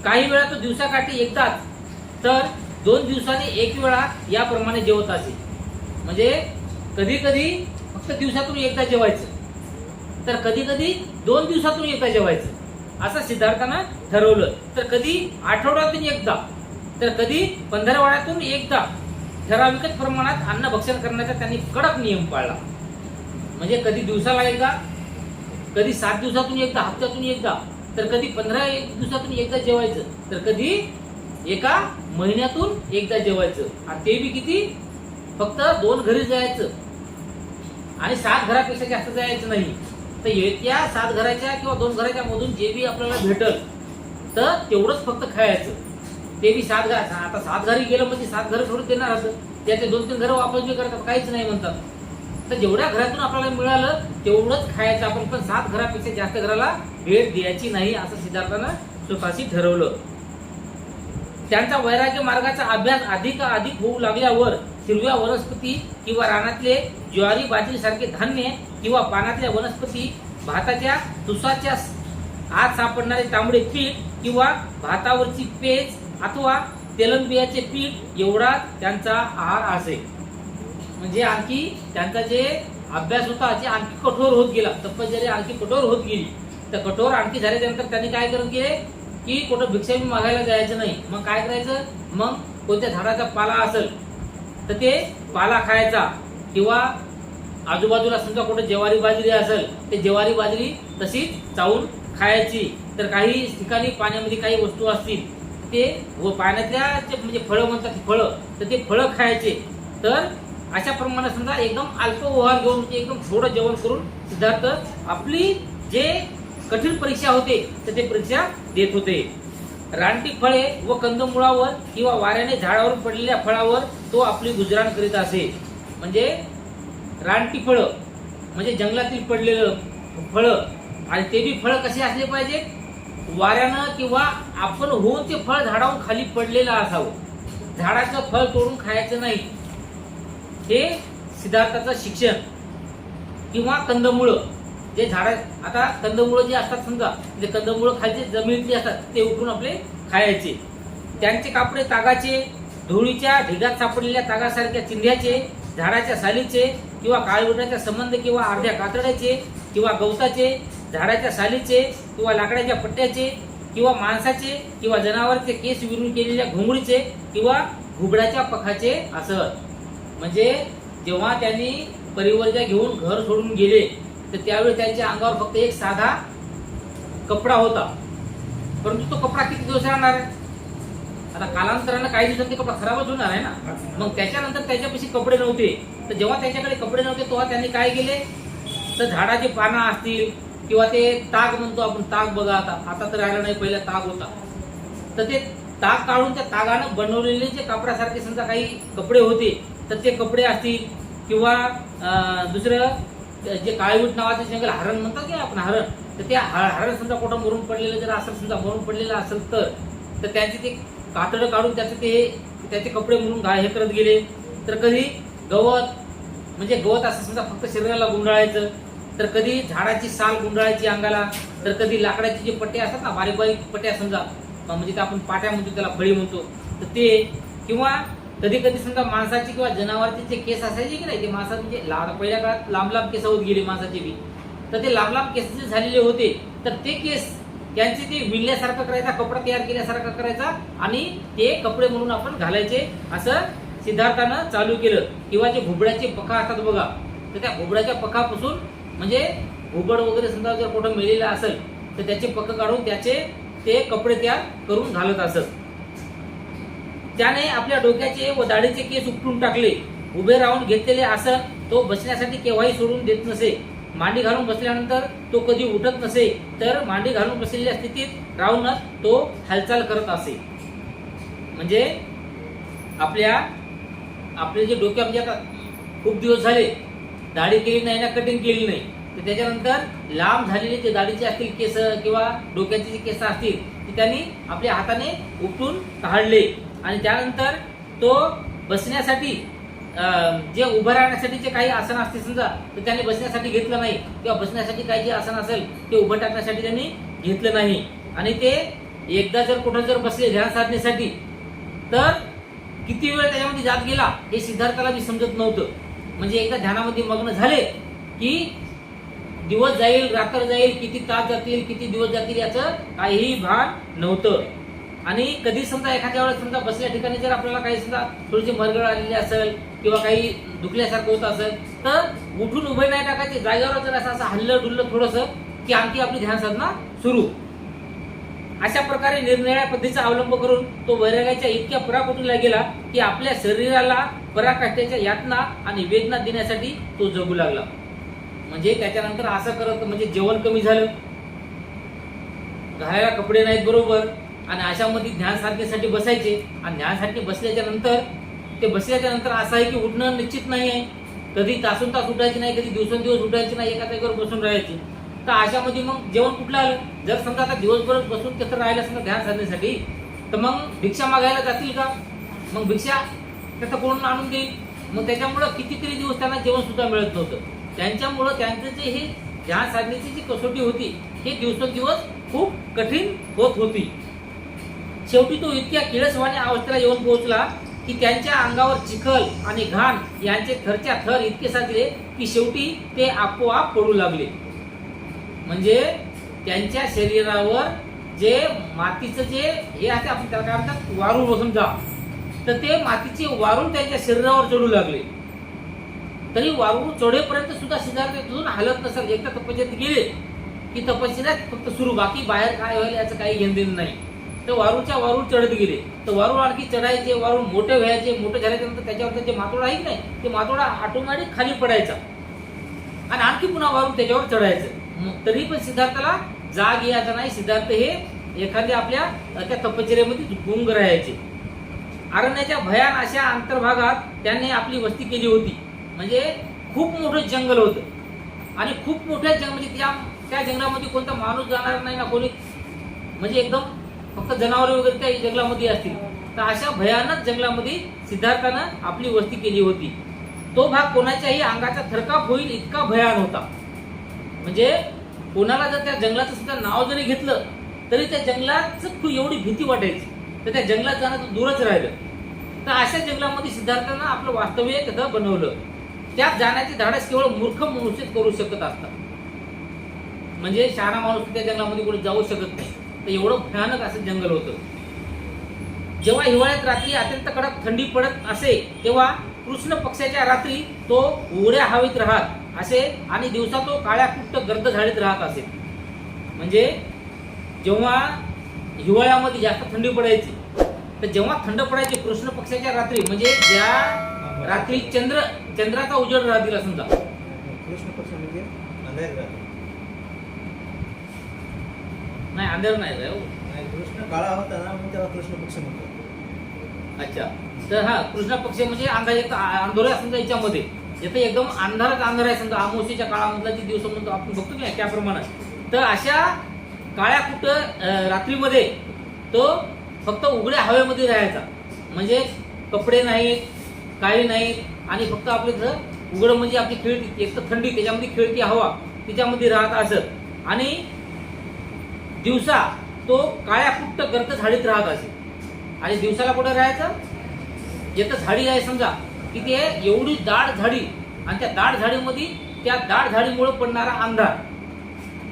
काही वेळा तो दिवसाकाठी एकदाच तर 2 दिवसांनी 1 वेळा याप्रमाणे जेवत असे. म्हणजे कधी कधी फक्त दिवसातून एकदा जेवायचं, तर कधी कधी 2 दिवसातून एकदा जेवायचं असं सिद्धार्थानं ठरवलं. तर कधी आठवड्यातून एकदा, तर कधी 15 एकदा ठराविकच प्रमाणात अन्न भक्षण करण्याचा त्यांनी कडक नियम पाळला. म्हणजे कधी दिवसाला एकदा, कधी 7 दिवसातून एकदा, हप्त्यातून एकदा, तर कधी 15 दिवसातून एकदा जेवायचं, तर कधी एका महिन्यातून एकदा जेवायचं. आणि ते बी किती? फक्त 2 घरी जायचं आणि 7 घरापेक्षा जास्त जायचं नाही. तर त्या 7 घराच्या किंवा 2 घराच्या मधून जे बी आपल्याला भेटल तर तेवढंच फक्त खायचं. ते बी 7 घर. आता 7 घरी गेलं म्हणजे 7 घरं थोडं देणार असं, त्याचे 2-3 घरं वापस बी करतात, काहीच नाही म्हणतात. तर जेवढ्या घरातून आपल्याला मिळालं तेवढंच खायचं आपण, पण 7 घरापेक्षा जास्त घराला भेट द्यायची नाही असं सिद्धार्थानं स्वतःशी ठरवलं. त्यांचा वैराग्य मार्गाचा अभ्यास अधिक होऊ लागल्यावर हिरव्या वनस्पती किंवा रानातले ज्वारी बाजरी सारखे धान्य किंवा पानातल्या वनस्पती, भाताच्या तुसाच्या आत सापडणारे तांबडे पीठ किंवा भातावरची पेज अथवा तेलंबियाचे पीठ एवढा त्यांचा आहार असे. म्हणजे आणखी त्यांचा जे अभ्यास होता ते आणखी कठोर होत गेला, तपश्चर्या आणखी कठोर होत गेली. तर कठोर आणखी झाल्यानंतर त्यांनी काय करत गेले की कुठं भिक्षा मागायला जायचं नाही. मग काय करायचं, मग कोणत्या झाडाचा पाला असेल तर ते पाला खायचा, किंवा आजूबाजूला समजा कुठे ज्वारी बाजरी असेल ते ज्वारी बाजरी तशीच चावून खायची. तर काही ठिकाणी पाण्यामध्ये काही वस्तू असतील ते व पाण्यातल्या म्हणजे फळं म्हणतात फळं, तर ते फळं खायचे. तर अशा प्रमाणे समजा एकदम अल्पवहार घेऊन म्हणजे एकदम थोडं जेवण करून सिद्धार्थ आपली जे कठीण परीक्षा होते तर ते परीक्षा देत होते. रानटी फळे व कंदमुळावर किंवा वाऱ्याने झाडावर पडलेल्या फळावर तो आपली गुजराण करीत असे. म्हणजे रानटी फळं म्हणजे जंगलातील पडलेलं फळं, आणि ते बी फळं कसे असले पाहिजे, वाऱ्यानं किंवा आपण होऊन ते फळ झाडावरून खाली पडलेलं असावं. झाडाचं फळ तोडून खायचं नाही, हे सिद्धार्थाचं शिक्षण. किंवा कंदमुळं जे झाडा, आता कंदमुळं जे असतात समजा ते कंदमुळं खालचे जमिनीतले असतात ते उकळून आपले खायचे. त्यांचे कापडे तागाचे, धुळीच्या ढिगात सापडलेल्या तागासारख्या चिंध्याचे, झाडाच्या सालीचे किंवा काळविटाच्या संबंध किंवा अर्ध्या कातड्याचे किंवा गवताचे, झाडाच्या सालीचे किंवा लाकडाच्या पट्ट्याचे किंवा माणसाचे किंवा जनावरांचे केस विरून केलेल्या घोंगडीचे किंवा घुबडाच्या पखाचे असत. म्हणजे जेव्हा त्यांनी परिवर्जा घेऊन घर सोडून गेले तर त्यावेळी त्यांच्या अंगावर फक्त एक साधा कपडा होता, परंतु तो कपडा किती दिवस राहणार आहे, आता कालांतरानं काही दिवसात ते कपडा खराबच होणार आहे ना. मग त्याच्यानंतर त्याच्यापाशी कपडे नव्हते, तर जेव्हा त्याच्याकडे कपडे नव्हते तेव्हा त्यांनी काय केले, तर झाडाचे पानं असतील किंवा ते ताग म्हणतो आपण, ताग बघा आता तर राहिला नाही, पहिला ताग होता, तर ते ताग काढून त्या तागानं बनवलेले जे कापडासारखे समजा काही कपडे होते तर ते कपडे असतील, किंवा दुसरं जे काळवीट नावाचे जंगल हरण म्हणतात की आपण हरण, तर ते हरण समजा कुठं मरून पडलेलं जर असेल, समजा मरून पडलेलं असेल तर त्यांचे ते कातडं काढून त्याचे कपडे म्हणून हे करत गेले. तर कधी गवत म्हणजे गवत असं समजा फक्त शरीराला गुंडाळायचं, तर कधी झाडाची साल गुंडाळायची अंगाला, तर कधी लाकडाचे जे पट्टे असतात ना, बारीक बारीक पट्ट्या समजा, म्हणजे ते आपण पाट्या म्हणतो, त्याला फळी म्हणतो, तर ते, किंवा कधी कधी समजा माणसाचे किंवा जनावरांचे जे केस असायचे की नाही, ते माणसाचे म्हणजे पहिल्या काळात लांब लांब केस होत गेले माणसाचे बी, तर ते लांब लांब केस जे झालेले होते तर ते केस त्यांचे ते विणल्यासारखं करायचा, कपडा तयार केल्यासारखा करायचा आणि ते कपडे म्हणून आपण घालायचे असं सिद्धार्थानं चालू केलं. किंवा जे घुबड्याचे पखा असतात बघा, तर त्या घुबड्याच्या पखापासून म्हणजे घुबड वगैरे समजा जर कुठं मेलेला असेल तर त्याचे पख काढून त्याचे ते कपडे तयार करून घालत असत. त्याने आपल्या डोक्याचे व दाढीचे केस उपटून टाकले. उभे राहून घेतलेले आसन तो बसण्यासाठी केव्हाही सोडून देत नसे. मांडी घालून बसल्यानंतर तो कधी उठत नसे, तर मांडी घालून बसलेल्या स्थितीत राहूनच तो हालचाल करत असे. म्हणजे आपले जे डोक्या म्हणजे आता खूप दिवस झाले दाढी केली नाही ना, कटिंग केली नाही, तर त्याच्यानंतर लांब झालेले ते दाढीचे असतील केस किंवा डोक्याचे जे केस असतील ते त्यांनी आपल्या हाताने उपटून काढले. आणि त्यानंतर तो बसण्यासाठी जे उभं राहण्यासाठीचे काही आसन असते समजा, तर त्यांनी बसण्यासाठी घेतलं नाही, किंवा बसण्यासाठी काही जे आसन असेल ते उभं टाकण्यासाठी त्यांनी घेतलं नाही. आणि ते एकदा जर कुठं जर बसले ध्यान साधण्यासाठी तर किती वेळ त्याच्यामध्ये जात गेला हे सिद्धार्थाला बी समजत नव्हतं. म्हणजे एकदा ध्यानामध्ये मग्न झाले की दिवस जाईल, रात्र जाईल, किती तास जातील, किती दिवस जातील याचं काहीही भान नव्हतं. आणि कधी समजा एखाद्या वेळेस समजा बसल्या ठिकाणी जर आपल्याला काही समजा थोडीशी मरगळ आलेली असेल किंवा काही दुखल्यासारखं होत असेल तर उठून उभे नाही टाकायचे, जागेवर जर असं हल्लं डुललं थोडंसं की आणखी आपली ध्यान साधना सुरू. अशा प्रकारे निरनिराळ्या पद्धतीचा अवलंब करून तो वैराग्याच्या इतक्या पराकोटीला गेला की आपल्या शरीराला पराकाष्ठेच्या यातना आणि वेदना देण्यासाठी तो जगू लागला. म्हणजे त्याच्यानंतर असं करत म्हणजे जेवण कमी झालं, घालायला कपडे नाहीत बरोबर, आणि अशामध्ये ध्यान साधण्यासाठी बसायचे. आणि ध्यानसाठी बसल्याच्या नंतर असं आहे की उठणं निश्चित नाही आहे, कधी तासून तास उठायची नाही, कधी दिवसेंदिवस उठायची नाही, एका जागेवर बसून राहायची. तर अशामध्ये मग जेवण कुठलं आलं? जर समजा आता दिवसभर बसून तिथं राहिलं समजा ध्यान साधण्यासाठी, तर मग भिक्षा मागायला जातील का? मग भिक्षा त्याचं कोण आणून देईल? मग त्याच्यामुळं कितीतरी दिवस त्यांना जेवण सुद्धा मिळत नव्हतं. त्यांच्यामुळं त्यांचं जे हे ध्यान साधण्याची जी कसोटी होती हे दिवसेंदिवस खूप कठीण होत होती. शेवटी तो इतक्या किळसवाणी अवस्थेला येऊन पोहोचला की त्यांच्या अंगावर चिखल आणि घाण यांचे थरच्या थर इतके साचले की शेवटी ते आपोआप पडू लागले. म्हणजे त्यांच्या शरीरावर जे मातीचं जे हे आहे आपण त्याला काय म्हणतात, वारूळ बसून जा, तर ते मातीचे वारूळ त्यांच्या शरीरावर चढू लागले. तरी वारूळ चढेपर्यंत सुद्धा सिद्धार्थ तिथून हलत नसेल. एकदा तपस्यात गेले की तपस्यात फक्त सुरू, बाकी बाहेर काय होईल याचं काही घेणं देणं नाही. तर वारूळच्या वारूळ चढत गेले, तर वारूळ आणखी चढायचे, वारूळ मोठे व्हायचे. मोठे झाल्यानंतर त्याच्यावर जे मातोडा आहे की नाही, ते मातोडा ऑटोमॅटिक खाली पडायचा आणि आणखी पुन्हा वारूळ त्याच्यावर चढायचं. तरी पण सिद्धार्थाला जाग यायचा नाही. सिद्धार्थ हे एखाद्या आपल्या त्या तपश्चर्येमध्ये गुंग राहायचे. अरण्याच्या भयान अशा अंतर्भागात त्यांनी आपली वस्ती केली होती. म्हणजे खूप मोठं जंगल होतं आणि खूप मोठ्या म्हणजे त्या जंगलामध्ये कोणता माणूस जाणार नाही ना कोणी, म्हणजे एकदम फक्त जनावरे वगैरे त्या जंगलामध्ये असतील. तर अशा भयानक जंगलामध्ये सिद्धार्थानं आपली वस्ती केली होती. तो भाग कोणाच्याही अंगाचा थरकाप होईल इतका भयान होता. म्हणजे कोणाला जर त्या जंगलाचं सुद्धा नाव जरी घेतलं तरी त्या जंगलाच एवढी भीती वाटायची, तर त्या जंगलात जाणं दूरच राहिलं. तर अशा जंगलामध्ये सिद्धार्थानं आपलं वास्तव्य तिथं बनवलं. त्यात जाण्याचे धाडस केवळ मूर्ख मनुष्यच करू शकत असतात. म्हणजे शहाणा माणूस त्या जंगलामध्ये कोणी जाऊ शकत नाही. तर एवढं भयानक असं जंगल होतं. जेव्हा हिवाळ्यात रात्री अत्यंत कडक थंडी पडत असे तेव्हा कृष्ण पक्षाच्या रात्री तो उघड्या हवेत राहत असे आणि दिवसा तो काळ्या कुट्ट गर्द झाडीत राहत असे. म्हणजे जेव्हा हिवाळ्यामध्ये जास्त थंडी पडायची, तर जेव्हा थंड पडायची कृष्ण पक्षाच्या रात्री, म्हणजे ज्या रात्री चंद्राचा उजेड राहतील समजा, कृष्ण पक्ष म्हणजे अंधार राहतो. नाही अंधार नाही कृष्ण काळा होता ना, मग त्याला कृष्ण पक्ष म्हणतो. अच्छा, तर हा कृष्ण पक्ष म्हणजे अंधार एक अंधोरा समजा याच्यामध्ये जिथे एकदम अंधारात अंधार आहे समजा, अमावस्येच्या काळामधला जे दिवस म्हणतो आपण बघतो की त्याप्रमाणे. तर अशा काळ्या कुट रात्रीमध्ये तो फक्त उघड्या हवेमध्ये राहायचा. म्हणजे कपडे नाहीत, काही नाहीत आणि फक्त आपले उघडं म्हणजे आपली खेळती, एक तर थंडी त्याच्यामध्ये खेळती हवा तिच्यामध्ये राहत असत आणि दिवसा तो काळ्या कुट्ट गर्द झाडीत राहत असे. आणि दिवसाला कुठं राहायचं, जिथं झाडी आहे समजा की ते एवढी दाट झाडी आणि त्या दाट झाडीमध्ये त्या दाट झाडीमुळे पडणारा अंधार.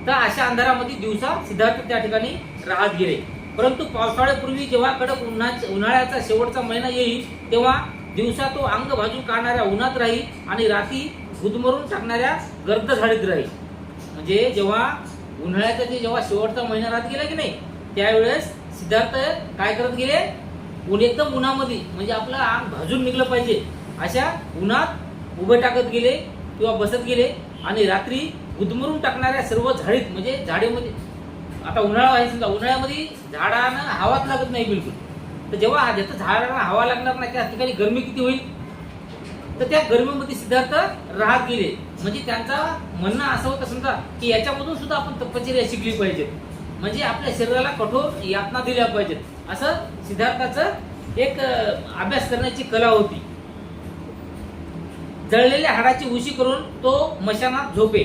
तर अशा अंधारामध्ये दिवसा सिद्धार्थ त्या ठिकाणी राहत गेले. परंतु पावसाळ्यापूर्वी जेव्हा कडक उन्हाळ्याचा शेवटचा महिना येईल तेव्हा दिवसा तो अंग भाजून काढणाऱ्या उन्हात राहील आणि रात्री गुदमरून टाकणाऱ्या गर्द झाडीत राहील. म्हणजे जेव्हा उन्हाळ्याचा जेव्हा शेवटचा महिना राहत गेला की नाही, त्यावेळेस सिद्धार्थ काय करत गेले, एकदम उन्हामध्ये म्हणजे आपलं अंग भाजून निघलं पाहिजे अशा उन्हात उभे टाकत गेले किंवा बसत गेले आणि रात्री गुदमरून टाकणाऱ्या सर्व झाडीत, म्हणजे झाडीमध्ये आता उन्हाळा आहे समजा, उन्हाळ्यामध्ये झाडांना हवाच लागत नाही बिलकुल. तर जेव्हा ज्याचं झाडांना हवा लागणार नाही त्या ठिकाणी गरमी किती होईल, तर त्या गरमीमध्ये सिद्धार्थ राहत गेले. म्हणजे त्यांचा म्हणणं असं होतं समजा की याच्यामधून सुद्धा आपण तपश्चर्या शिकली पाहिजे, म्हणजे आपल्या शरीराला कठोर यातना दिल्या पाहिजेत, असं सिद्धार्थाचं एक अभ्यास करण्याची कला होती. जळलेल्या हाडाची उशी करून तो मशानात झोपे.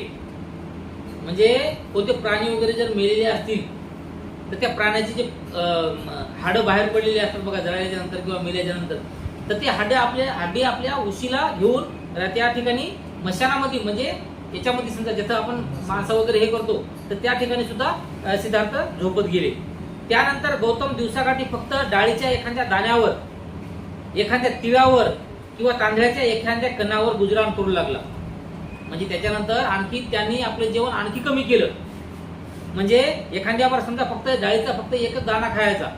म्हणजे कोणते प्राणी वगैरे जर मेलेले असतील तर त्या प्राण्याचे जे हाडं बाहेर पडलेले असतात बघा जळल्याच्या नंतर किंवा मेल्याच्या नंतर, तर ते हड्डी आपल्या उशीला घेऊन त्या ठिकाणी मशानामध्ये म्हणजे याच्यामध्ये समजा जिथं आपण मांस वगैरे हे करतो तर त्या ठिकाणी सुद्धा सिद्धार्थ झोपत गेले. त्यानंतर गौतम दिवसाकाठी फक्त डाळीच्या एखाद्या दाण्यावर, एखाद्या तिळावर किंवा तांदळाच्या एखाद्या कणावर गुजराण करू लागला. म्हणजे त्याच्यानंतर आणखी त्यांनी आपलं जेवण आणखी कमी केलं. म्हणजे एखाद्यावर समजा फक्त डाळीचा फक्त एकच दाणा खायचा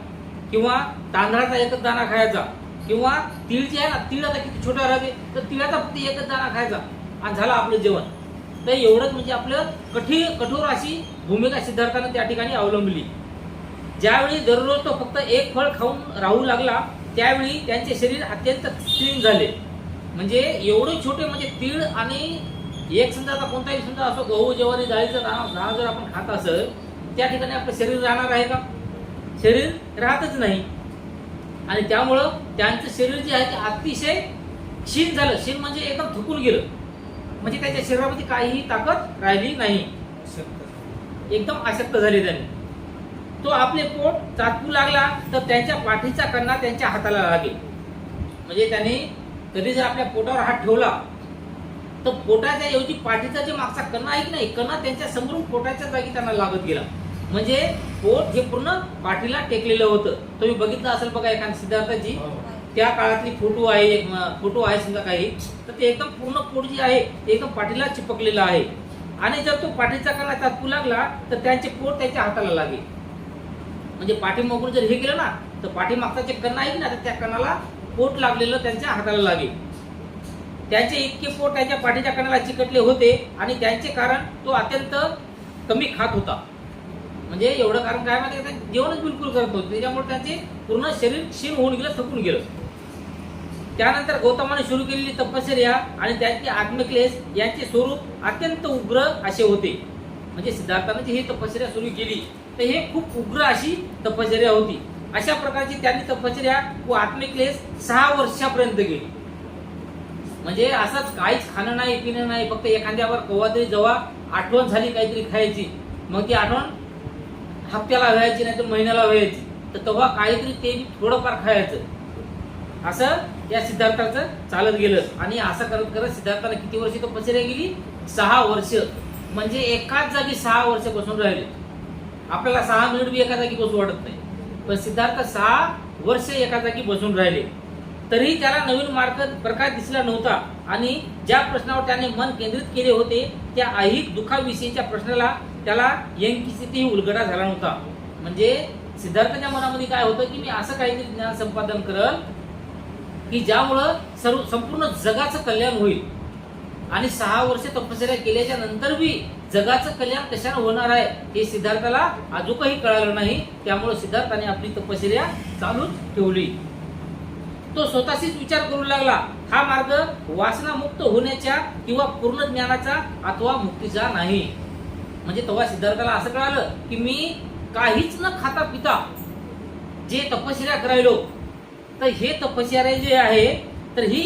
किंवा तांदळाचा एकच दाणा खायचा किंवा तीळ जे आहे ना, तीळ आता किती छोटा राहते तर तिळाचा फक्त एकच दाणा खायचा आणि झालं आपलं जेवण. तर एवढंच म्हणजे आपलं कठोर अशी भूमिका सिद्धार्थानं त्या ठिकाणी अवलंबली. ज्यावेळी दररोज तो फक्त एक फळ खाऊन राहू लागला त्यावेळी त्यांचे शरीर अत्यंत क्षीण झाले. म्हणजे एवढे छोटे म्हणजे तीळ आणि एक समजा आता कोणताही समजा असं गहू ज्वारी डाळीचं दाणा जर आपण खात असेल त्या ठिकाणी आपलं शरीर राहणार आहे का? शरीर राहतच नाही. आणि त्यामुळं त्यांचं शरीर जे आहे ते अतिशय क्षीण झालं. क्षीण म्हणजे एकदम थकून गेलं, म्हणजे त्याच्या शरीरामध्ये काहीही ताकद राहिली नाही, एकदम अशक्त झाले त्याने. तो आपले पोट चाटकू लागला तर त्यांच्या पाठीचा कणा त्यांच्या हाताला लागेल. म्हणजे त्याने कधी जर आपल्या पोटावर हात ठेवला तर पोटाच्या ऐवजी पाठीचा जे मागचा कणा आहे की नाही, कणा त्यांच्या समोरून पोटाच्या जागी त्यांना लागत गेला. म्हणजे पोट हे पूर्ण पाठीला टेकलेलं होतं. तुम्ही बघितलं असेल बघा एखाद्या सिद्धार्थाची त्या काळातली फोटो आहे, एक फोटो आहे समजा काही, तर ते एकदम पूर्ण पोट जे आहे ते एकदम पाठीला चिपकलेलं आहे. आणि जर तो पाठीचा कणा चाटकू लागला तर त्यांचे पोट त्यांच्या हाताला लागेल. म्हणजे पाठीमागून जर हे केलं ना तर पाठीमागचा जे कणा आहे ना तर त्या कणाला पोट लागलेलं त्यांच्या हाताला लागेल. त्यांचे इतके पोट त्यांच्या पाठीच्या कणाला चिकटले होते आणि त्यांचे कारण तो अत्यंत कमी खात होता. म्हणजे एवढं कारण काय माहिती, जेवणच बिलकुल करत होते, त्याच्यामुळे त्यांचे पूर्ण शरीर क्षीण होऊन गेलं, थकून गेलं. त्यानंतर गौतमाने सुरू केलेली तपश्चर्या आणि त्यांचे आत्मक्लेश यांचे स्वरूप अत्यंत उग्र असे होते. म्हणजे सिद्धार्थाने जी ही तपश्चर्या सुरू केली तर हे खूप उग्र अशी तपश्चर्या होती. अशा प्रकारची त्यांनी तपश्चर्या व आत्मक्लेश 6 वर्षापर्यंत गेली. म्हणजे असंच काहीच खाणं नाही पिणं नाही, फक्त एखाद्यावर केव्हा तरी जेव्हा आठवण झाली काहीतरी खायची, मग ती आठवण हप्त्याला व्हायची नाही तर महिन्याला व्हायची, तर तेव्हा काहीतरी ते थोडंफार खायचं. असं या सिद्धार्थाचं चालत गेलं. आणि असं करत करत सिद्धार्थाला किती वर्ष तपश्चर्या गेली? 6 वर्ष. म्हणजे एकाच जागी 6 वर्ष बसून राहिले. आपल्याला 6 मिनिट बी एका जागी बसू वाटत नाही, पण सिद्धार्थ 6 वर्ष एका जागी बसून राहिले. तरीही त्याला नवीन मार्ग प्रकाश दिसला नव्हता आणि ज्या प्रश्नावर त्याने मन केंद्रित केले होते त्या ऐहिक दुःखाविषयीच्या प्रश्नाला त्याला यंकितीही उलगडा झाला नव्हता. म्हणजे सिद्धार्थाच्या मनामध्ये काय होतं की मी असं काहीतरी ज्ञान संपादन करल की ज्यामुळं संपूर्ण जगाचं कल्याण होईल. आणि 6 वर्ष तपश्चर्या केल्याच्या नंतर बी जगाचं कल्याण कशाने होणार आहे हे सिद्धार्थाला अजूनही कळालं नाही. त्यामुळे सिद्धार्थाने आपली तपश्चर्या चालूच ठेवली. तो स्वतःशीच विचार करू लागला, हा मार्ग वासनामुक्त होण्याच्या किंवा पूर्ण ज्ञानाचा अथवा मुक्तीचा नाही. म्हणजे तेव्हा सिद्धार्थाला असं कळालं की मी काहीच न खाता पिता जे तपश्चर्या करायलो, तर हे तपश्चर्या जे आहे तर ही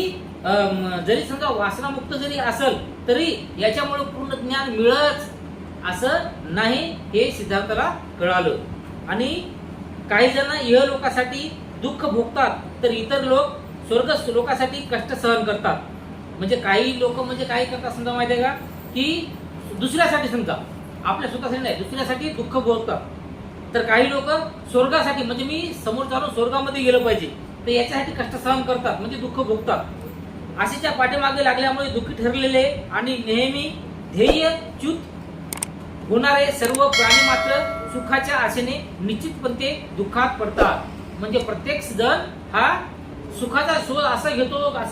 जरी समजा वासनामुक्त जरी असेल तरी याच्यामुळे पूर्ण ज्ञान मिळच असं नाही हे सिद्धार्थाला कळालं. आणि काही जण इहलोकासाठी दुःख भोगतात तर इतर लोक स्वर्ग लोकासाठी कष्ट सहन करतात. म्हणजे काही लोक म्हणजे काय करतात समजा माहिती आहे का, की दुसऱ्यासाठी समजा आपल्या स्वतःसाठी नाही दुसऱ्यासाठी दुःख भोगतात. तर काही लोक स्वर्गासाठी म्हणजे मी समोर चालून स्वर्गामध्ये गेलं पाहिजे तर याच्यासाठी कष्ट सहन करतात म्हणजे दुःख भोगतात. असेच्या पाठीमागे लागल्यामुळे दुःखी ठरलेले आणि नेहमी ध्येयच्युत होणारे सर्व प्राणी मात्र सुखाच्या आशेने निश्चितपणे दुःखात पडतात. म्हणजे प्रत्येक जण हा सुखाचा शोध असा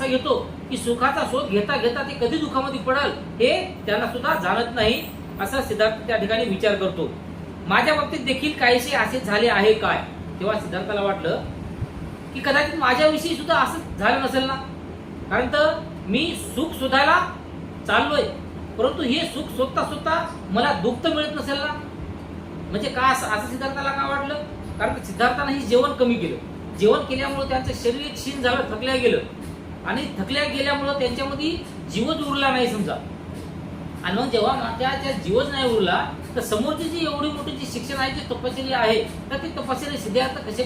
घेतो की सुखाचा शोध घेता घेता ते कधी दुःखामध्ये पडल हे त्यांना सुद्धा जाणत नाही. असा सिद्धार्थ त्या ठिकाणी विचार करतो. माझ्या बाबतीत देखील काहीसे असे झाले आहे काय? तेव्हा सिद्धार्थाला वाटलं की कदाचित माझ्याविषयी सुद्धा असं झालं नसेल ना, कारण तर मी सुख शोधायला चाललोय परंतु हे सुख शोधता मला दुःख तर मिळत नसेल ना. म्हणजे का असं सिद्धार्थाला का वाटलं? कारण सिद्धार्थाने ही जेवण कमी केलं. जेवण केल्यामुळे त्यांचं शरीर क्षीण झालं, थकल्या गेलं आणि थकल्या गेल्यामुळे त्यांच्यामध्ये जीवच उरला नाही समजा. आणि मग जेव्हा त्या जीवच नाही उरला तर समोरची जी एवढी मोठी जी शिक्षण आहे जी तपश्चर्या आहे तर ती तपश्चर्या सिद्धार्थ कसे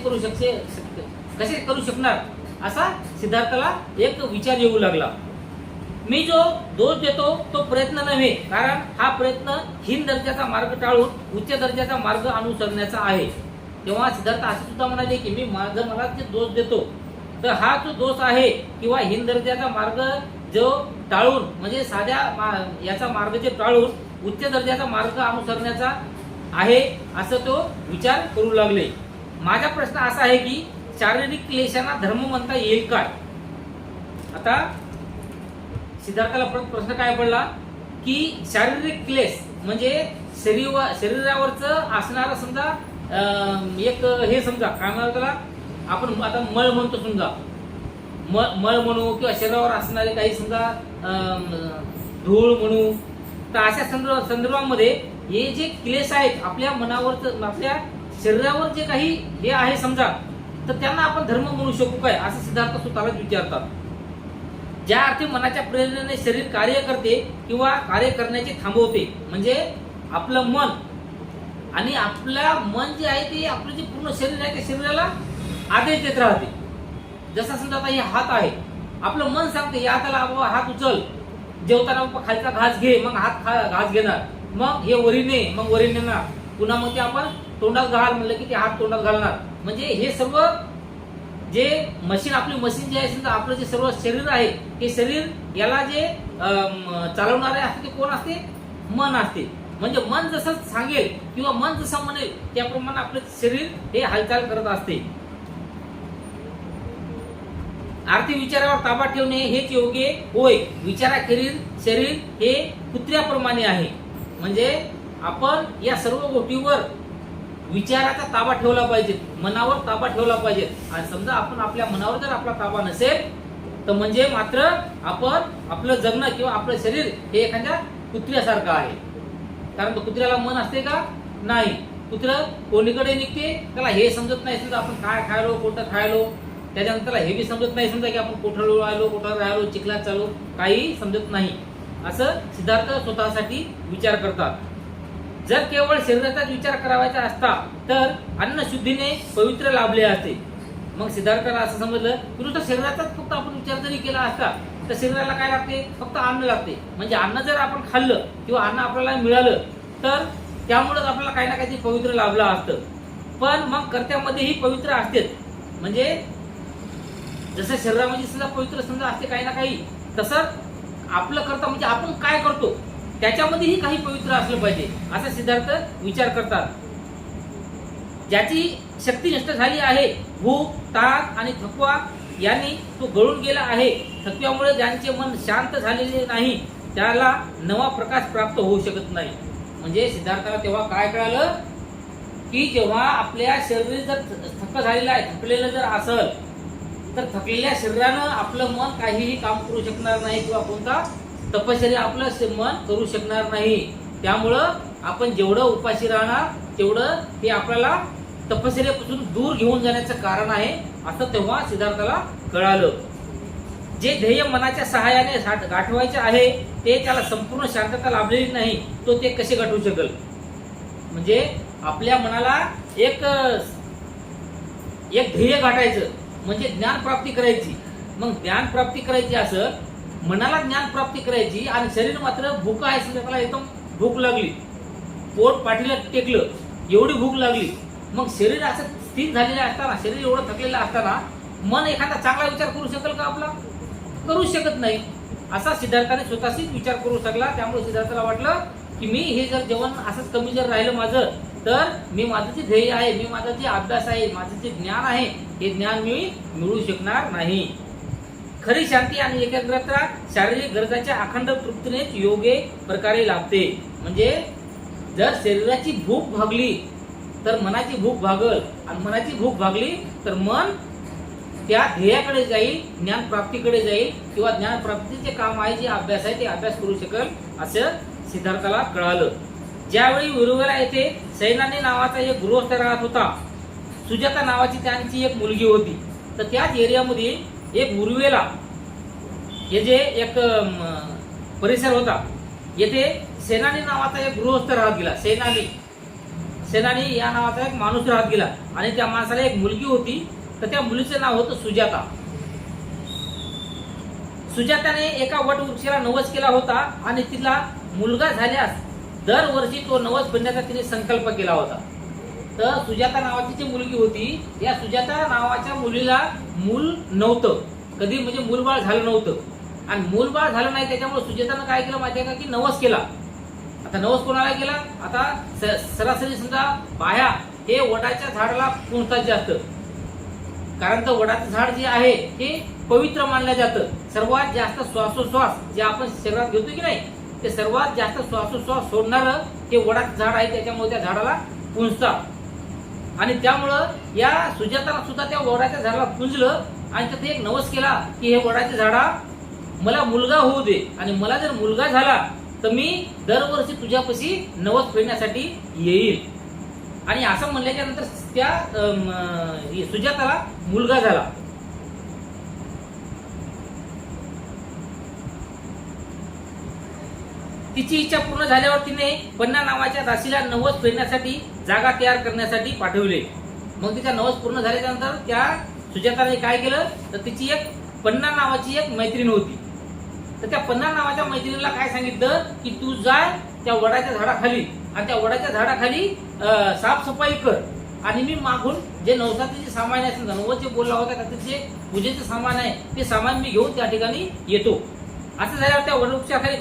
करू शकणार असा सिद्धार्थाला एक विचार येऊ लागला. मी जो दोष देतो तो प्रयत्न नव्हे, कारण हा प्रयत्न हीन दर्जाचा मार्ग टाळून उच्च दर्जाचा मार्ग अनुसरण्याचा आहे. तेव्हा सिद्धार्थ असे सुद्धा म्हणाले की मी मला जे दोष देतो तर हा जो दोष आहे किंवा हीन दर्जाचा मार्ग जो टाळून म्हणजे साध्या याचा मार्ग जे टाळून उच्च दर्जाचा मार्ग अनुसरण्याचा आहे असं तो विचार करू लागले. माझा प्रश्न असा आहे की शारीरिक क्लेशांना धर्म म्हणता येईल काय? आता सिद्धार्थाला प्रश्न काय पडला की शारीरिक क्लेश म्हणजे शरीरावरचं असणारा समजा एक हे समजा काय म्हणतात त्याला आपण आता मळ म्हणतो समजा, मळ म्हणू किंवा शरीरावर असणारे काही समजा धूळ म्हणू, तर अशा संदर्भामध्ये हे जे क्लेश आहेत आपल्या मनावर, आपल्या शरीरावर जे काही हे आहे समजा, तर त्यांना आपण धर्म म्हणू शकू काय, असं सिद्धार्थ स्वतःलाच विचारतात. ज्या अर्थी मनाच्या प्रेरणेने शरीर कार्य करते किंवा कार्य करण्याचे थांबवते, म्हणजे आपलं मन, आणि आपलं मन जे आहे ते आपलं जे पूर्ण शरीर आहे त्या शरीराला आदेश देत राहते. जसा समजा आता हे हात आहे, आपलं मन सांगते या हाताला बाबा हात उचल, जेवताना बाबा खालचा घास घे, मग हात घास घेणार, मग हे वरीने, मग वरीने नेणार, पुन्हा मग ते आपण तोंडात घाल म्हणलं की ते हात तोंडात घालणार. म्हणजे हे सर्व जे मशीन, आपली मशीन जे आहे समजा, आपलं जे सर्व शरीर आहे ते शरीर याला जे चालवणारे असते ते कोण असते, मन असते. म्हणजे मन जसं सांगेल किंवा मन जसं म्हणेल त्याप्रमाणे आपलं शरीर हे हालचाल करत असते. आर्थिक विचारावर ताबा ठेवणे हेच योग्य होय. विचाराखेरीज शरीर हे कुत्र्याप्रमाणे आहे. म्हणजे आपण या सर्व गोष्टीवर विचाराचा ताबा ठेवला पाहिजे, मनावर ताबा ठेवला पाहिजे. आणि समजा आपण आपल्या मनावर जर आपला ताबा नसेल तर म्हणजे मात्र आपण आपलं जगणं किंवा आपलं शरीर हे एखाद्या कुत्र्यासारखं आहे. कारण कुत्र्याला मन असते का, नाही. कुत्रं कोणीकडे निघते, त्याला हे समजत नाही समजा आपण काय खायलो, कुठं खायलो, त्याच्यानंतर त्याला हे बी समजत नाही समजा की आपण कोठं राहिलो, कुठं राहिलो, चिखलात चालू, काही समजत नाही. असं सिद्धार्थ स्वतःसाठी विचार करतात. जर केवळ शरीराचाच विचार करावायचा असता तर अन्न शुद्धीने पवित्र लाभले असते. मग सिद्धार्थाला असं समजलं की नुसतं शरीराचाच फक्त आपण विचार जरी केला असता तर शरीराला काय लागते, फक्त अन्न लागते. म्हणजे अन्न जर आपण खाल्लं किंवा अन्न आपल्याला मिळालं तर त्यामुळेच आपल्याला काही ना काही पवित्र लाभलं असतं. पण मग कर्त्यामध्येही पवित्र असतेच. म्हणजे जसं शरीरामध्ये सुद्धा पवित्र समजा असते काही ना काही, तसंच आपलं कर्ता म्हणजे आपण काय करतो त्याच्यामध्येही काही पवित्र असलं पाहिजे, असा सिद्धार्थ विचार करतात. ज्याची शक्ती नष्ट झाली आहे, भूक, ताण आणि थकवा यांनी तो गळून गेला आहे. थकव्यामुळे ज्यांचे मन शांत झालेले नाही त्याला नवा प्रकाश प्राप्त होऊ शकत नाही. म्हणजे सिद्धार्थाला तेव्हा काय कळालं की जेव्हा आपल्या शरीर जर थक्क झालेलं आहे, थकलेलं जर असेल तर थकलेल्या शरीरानं आपलं मन काहीही काम करू शकणार नाही किंवा कोणता तपश्चर्या आपलं मन करू शकणार नाही. त्यामुळं आपण जेवढं उपाशी राहणार तेवढं ते आपल्याला तपश्चर्यापासून दूर घेऊन जाण्याचं कारण आहे, असं तेव्हा सिद्धार्थाला कळालं. जे ध्येय मनाच्या सहाय्याने गाठवायचे आहे ते त्याला संपूर्ण शांतता लाभलेली नाही, तो ते कसे गाठवू शकेल. म्हणजे आपल्या मनाला एक ध्येय गाठायचं म्हणजे ज्ञान प्राप्ती करायची. मग ज्ञान प्राप्ती करायची असं मनाला ज्ञान प्राप्ती करायची आणि शरीर मात्र भूक आहे, त्याला एकदम भूक लागली, पोट पाठीला टेकलं, एवढी भूक लागली. मग शरीर असं स्थिर झालेलं असताना, शरीर एवढं थकलेलं असताना मन एखादा चांगला विचार करू शकेल का आपला, करू शकत नाही. असा सिद्धार्थाने स्वतःशीच विचार करू शकला. त्यामुळे सिद्धार्थाला वाटलं की मी हे जर जेवण असंच कमी जर राहिलं माझं तर मी माझं जे ध्येय आहे, मी माझा जे अभ्यास आहे, माझं जे ज्ञान आहे हे ज्ञान मी मिळवू शकणार नाही. खरी शांती आणि एकाग्रता शारीरिक गरजाच्या अखंड तृप्तीनेच योग्य प्रकारे लाभते. म्हणजे जर शरीराची भूक भागली तर मनाची भूक भागल, आणि मनाची भूक भागली तर मन त्या ध्येयाकडे जाईल, ज्ञान प्राप्तीकडे जाईल किंवा ज्ञान प्राप्तीचे काम आहे, जे अभ्यास आहे ते अभ्यास करू शकेल, असं सिद्धार्थाला कळालं. ज्यावेळी उरुवेला येथे सैनानी नावाचा एक गृहस्थ राहत होता. सुजाता नावाची त्यांची एक मुलगी होती. तर त्याच एरियामध्ये एक उरुवेला हे जे एक परिसर होता, येथे सेनानी नावाचा एक गृहस्थ राहत गेला. सेनानी या नावाचा एक माणूस राहत गेला आणि त्या माणसाला एक मुलगी होती. तर त्या मुलीचं नाव होतं सुजाता. सुजाताने एका वटवृक्षाला नवस केला होता आणि तिला मुलगा झाल्यास दरवर्षी तो नवस बनण्याचा तिने संकल्प केला होता. तर सुजाता नावाची जी मुलगी होती, या सुजाता नावाच्या मुलीला मूल नव्हतं, कधी म्हणजे मूलबाळ झालं नव्हतं. आणि मूलबाळ झालं नाही त्याच्यामुळे सुजातानं काय केलं माहिती आहे का, की नवस केला. आता नवस कोणाला केला, आता सरासरी समजा बाया हे वडाच्या झाडाला पुंजतात जास्त, कारण तर वडाचं झाड जे आहे हे पवित्र मानलं जातं. सर्वात जास्त श्वासोश्वास जे आपण शरीरात घेतो की नाही, ते सर्वात जास्त श्वासोश्वास सोडणारं हे वडाचं झाड आहे, त्याच्यामुळे त्या झाडाला पुंजतात. आणि त्यामुळं या सुजाताला सुद्धा त्या वडाच्या झाडाला पुंजलं आणि तिथे एक नवस केला की हे वडाचे झाडा मला मुलगा होऊ दे, आणि मला जर मुलगा झाला तर मी दरवर्षी तुझ्यापाशी नवस फेडण्यासाठी येईल. आणि असं म्हणल्याच्या नंतर त्या सुजाताला मुलगा झाला. तिची इच्छा पूर्ण झाल्यावर तिने पन्ना नावाच्या दासीला नवस फेडण्यासाठी जागा तयार करण्यासाठी पाठवले. मग तिचा नवस पूर्ण झाल्याच्या नंतर त्या सुजाताने काय केलं तर तिची एक पन्ना नावाची एक मैत्रीण होती. तर त्या पन्ना नावाच्या मैत्रिणीला काय सांगितलं की तू जाय त्या वडाच्या झाडाखाली, आणि त्या वडाच्या झाडाखाली साफसफाई कर, आणि मी मागून जे नवसाचे सामान आहे, नवस जे बोलला होता का जे पूजेचे सामान आहे ते सामान मी घेऊन त्या ठिकाणी येतो. असं झाल्यावर त्या वडवृक्षाखाली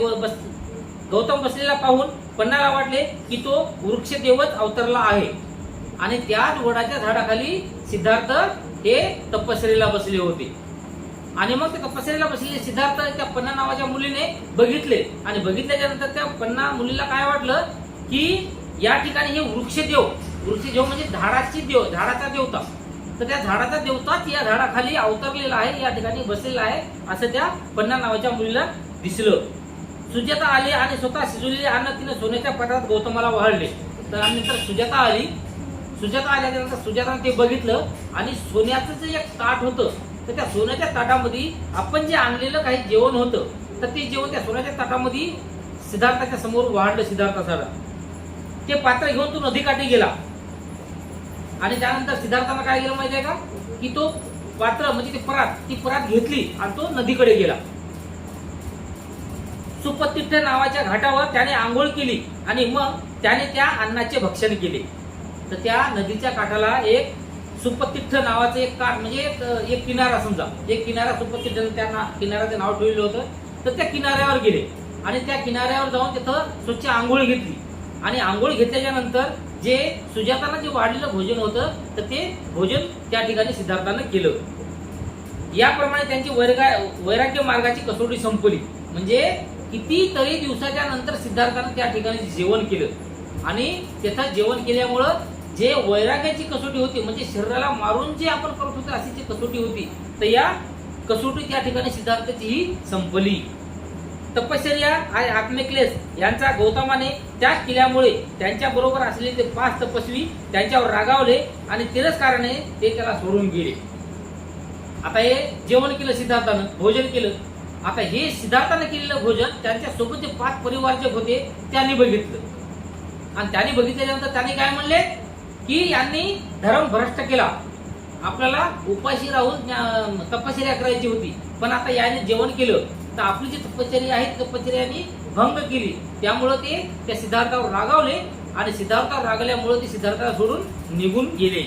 गौतम बसलेला पाहून पन्नाला वाटले की तो वृक्षदेवच अवतरला आहे, आणि त्याच वडाच्या झाडाखाली सिद्धार्थ हे तपश्चर्येला बसले होते. आणि मग त्या तपश्चर्येला बसलेले सिद्धार्थ त्या पन्ना नावाच्या मुलीने बघितले, आणि बघितल्याच्या नंतर त्या पन्ना मुलीला काय वाटलं की या ठिकाणी हे वृक्षदेव म्हणजे झाडाचा देवता, तर त्या झाडाचा देवताच या झाडाखाली अवतरलेला आहे, या ठिकाणी बसलेला आहे, असं त्या पन्ना नावाच्या मुलीला दिसलं. सुजाता आली आणि स्वतः शिजवलेले अन्न तिने सोन्याच्या पात्रात गौतमाला वाढले. तर नंतर सुजाता आल्यानंतर सुजाताने ते बघितलं, आणि सोन्याचं जे एक ताट होतं तर त्या सोन्याच्या ताटामध्ये आपण जे आणलेलं काही जेवण होतं तर ते जेवण त्या सोन्याच्या ताटामध्ये सिद्धार्थाच्या समोर वाढलं. सिद्धार्थाला ते पात्र घेऊन तो नदीकाठी गेला, आणि त्यानंतर सिद्धार्थाला काय केलं माहिती आहे का की तो पात्र म्हणजे ती परात घेतली आणि तो नदीकडे गेला. सुपतिष्ठ नावाच्या घाटावर त्याने आंघोळ केली, आणि मग त्याने त्या अन्नाचे भक्षण केले. तर त्या नदीच्या काठाला एक सुपतिष्ठ नावाचं एक काठ म्हणजे एक किनारा, समजा एक किनारा, सुपतिष्ठ त्या किनाऱ्याचं नाव ठेवलेलं होतं. तर त्या किनाऱ्यावर गेले, आणि त्या किनाऱ्यावर जाऊन तिथं स्वच्छ आंघोळ घेतली, आणि आंघोळ घेतल्याच्या नंतर जे सुजाताला जे वाढलेलं भोजन होतं तर ते भोजन त्या ठिकाणी सिद्धार्थानं केलं. याप्रमाणे त्यांची वैराग्य मार्गाची कसोटी संपली. म्हणजे कितीतरी दिवसाच्या नंतर सिद्धार्थानं त्या ठिकाणी जेवण केलं, आणि तिथं जेवण केल्यामुळं जे वैराग्याची कसोटी होती म्हणजे शरीराला मारून जे आपण करत होतो अशी जी कसोटी होती, तर या कसोटी त्या ठिकाणी सिद्धार्थाची ही संपली. तपश्चर्या आणि आत्मक्लेश यांचा गौतमाने त्याग केल्यामुळे त्यांच्या बरोबर असलेले ते 5 तपस्वी त्यांच्यावर रागावले, आणि तिरस्काराने ते त्याला सोडून गेले. आता हे जेवण केलं सिद्धार्थानं, भोजन केलं. आता हे सिद्धार्थानं केलेलं भोजन त्यांच्या सोबत जे 5 परिवारजक होते त्यांनी बघितलं, आणि त्यांनी बघितल्यानंतर त्यांनी काय म्हणले की यांनी धर्म भ्रष्ट केला. आपल्याला उपाशी राहून तपश्चर्या करायची होती, पण आता याने जेवण केलं तर आपली जी तपश्चर्या आहे तपश्चर्याने भंग केली. त्यामुळं ते त्या सिद्धार्थावर रागावले, आणि सिद्धार्थावर रागवल्यामुळे ते सिद्धार्थाला सोडून निघून गेले.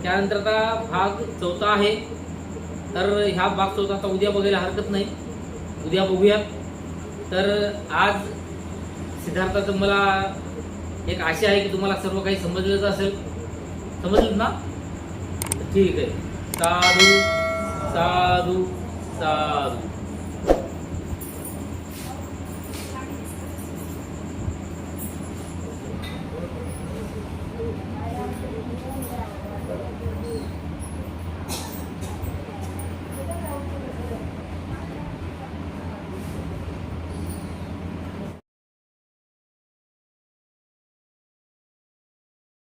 त्यानंतर आता भाग 4 आहे. तर ह्या भाग 4 आता उद्या बघायला हरकत नाही, उद्या बघूया. तर आज सिद्धार्थाचं मला एक आशा आहे की तुम्हाला सर्व काही समजलेलं असेल. समजलं ना? ठीक आहे. साधू साधू साधू.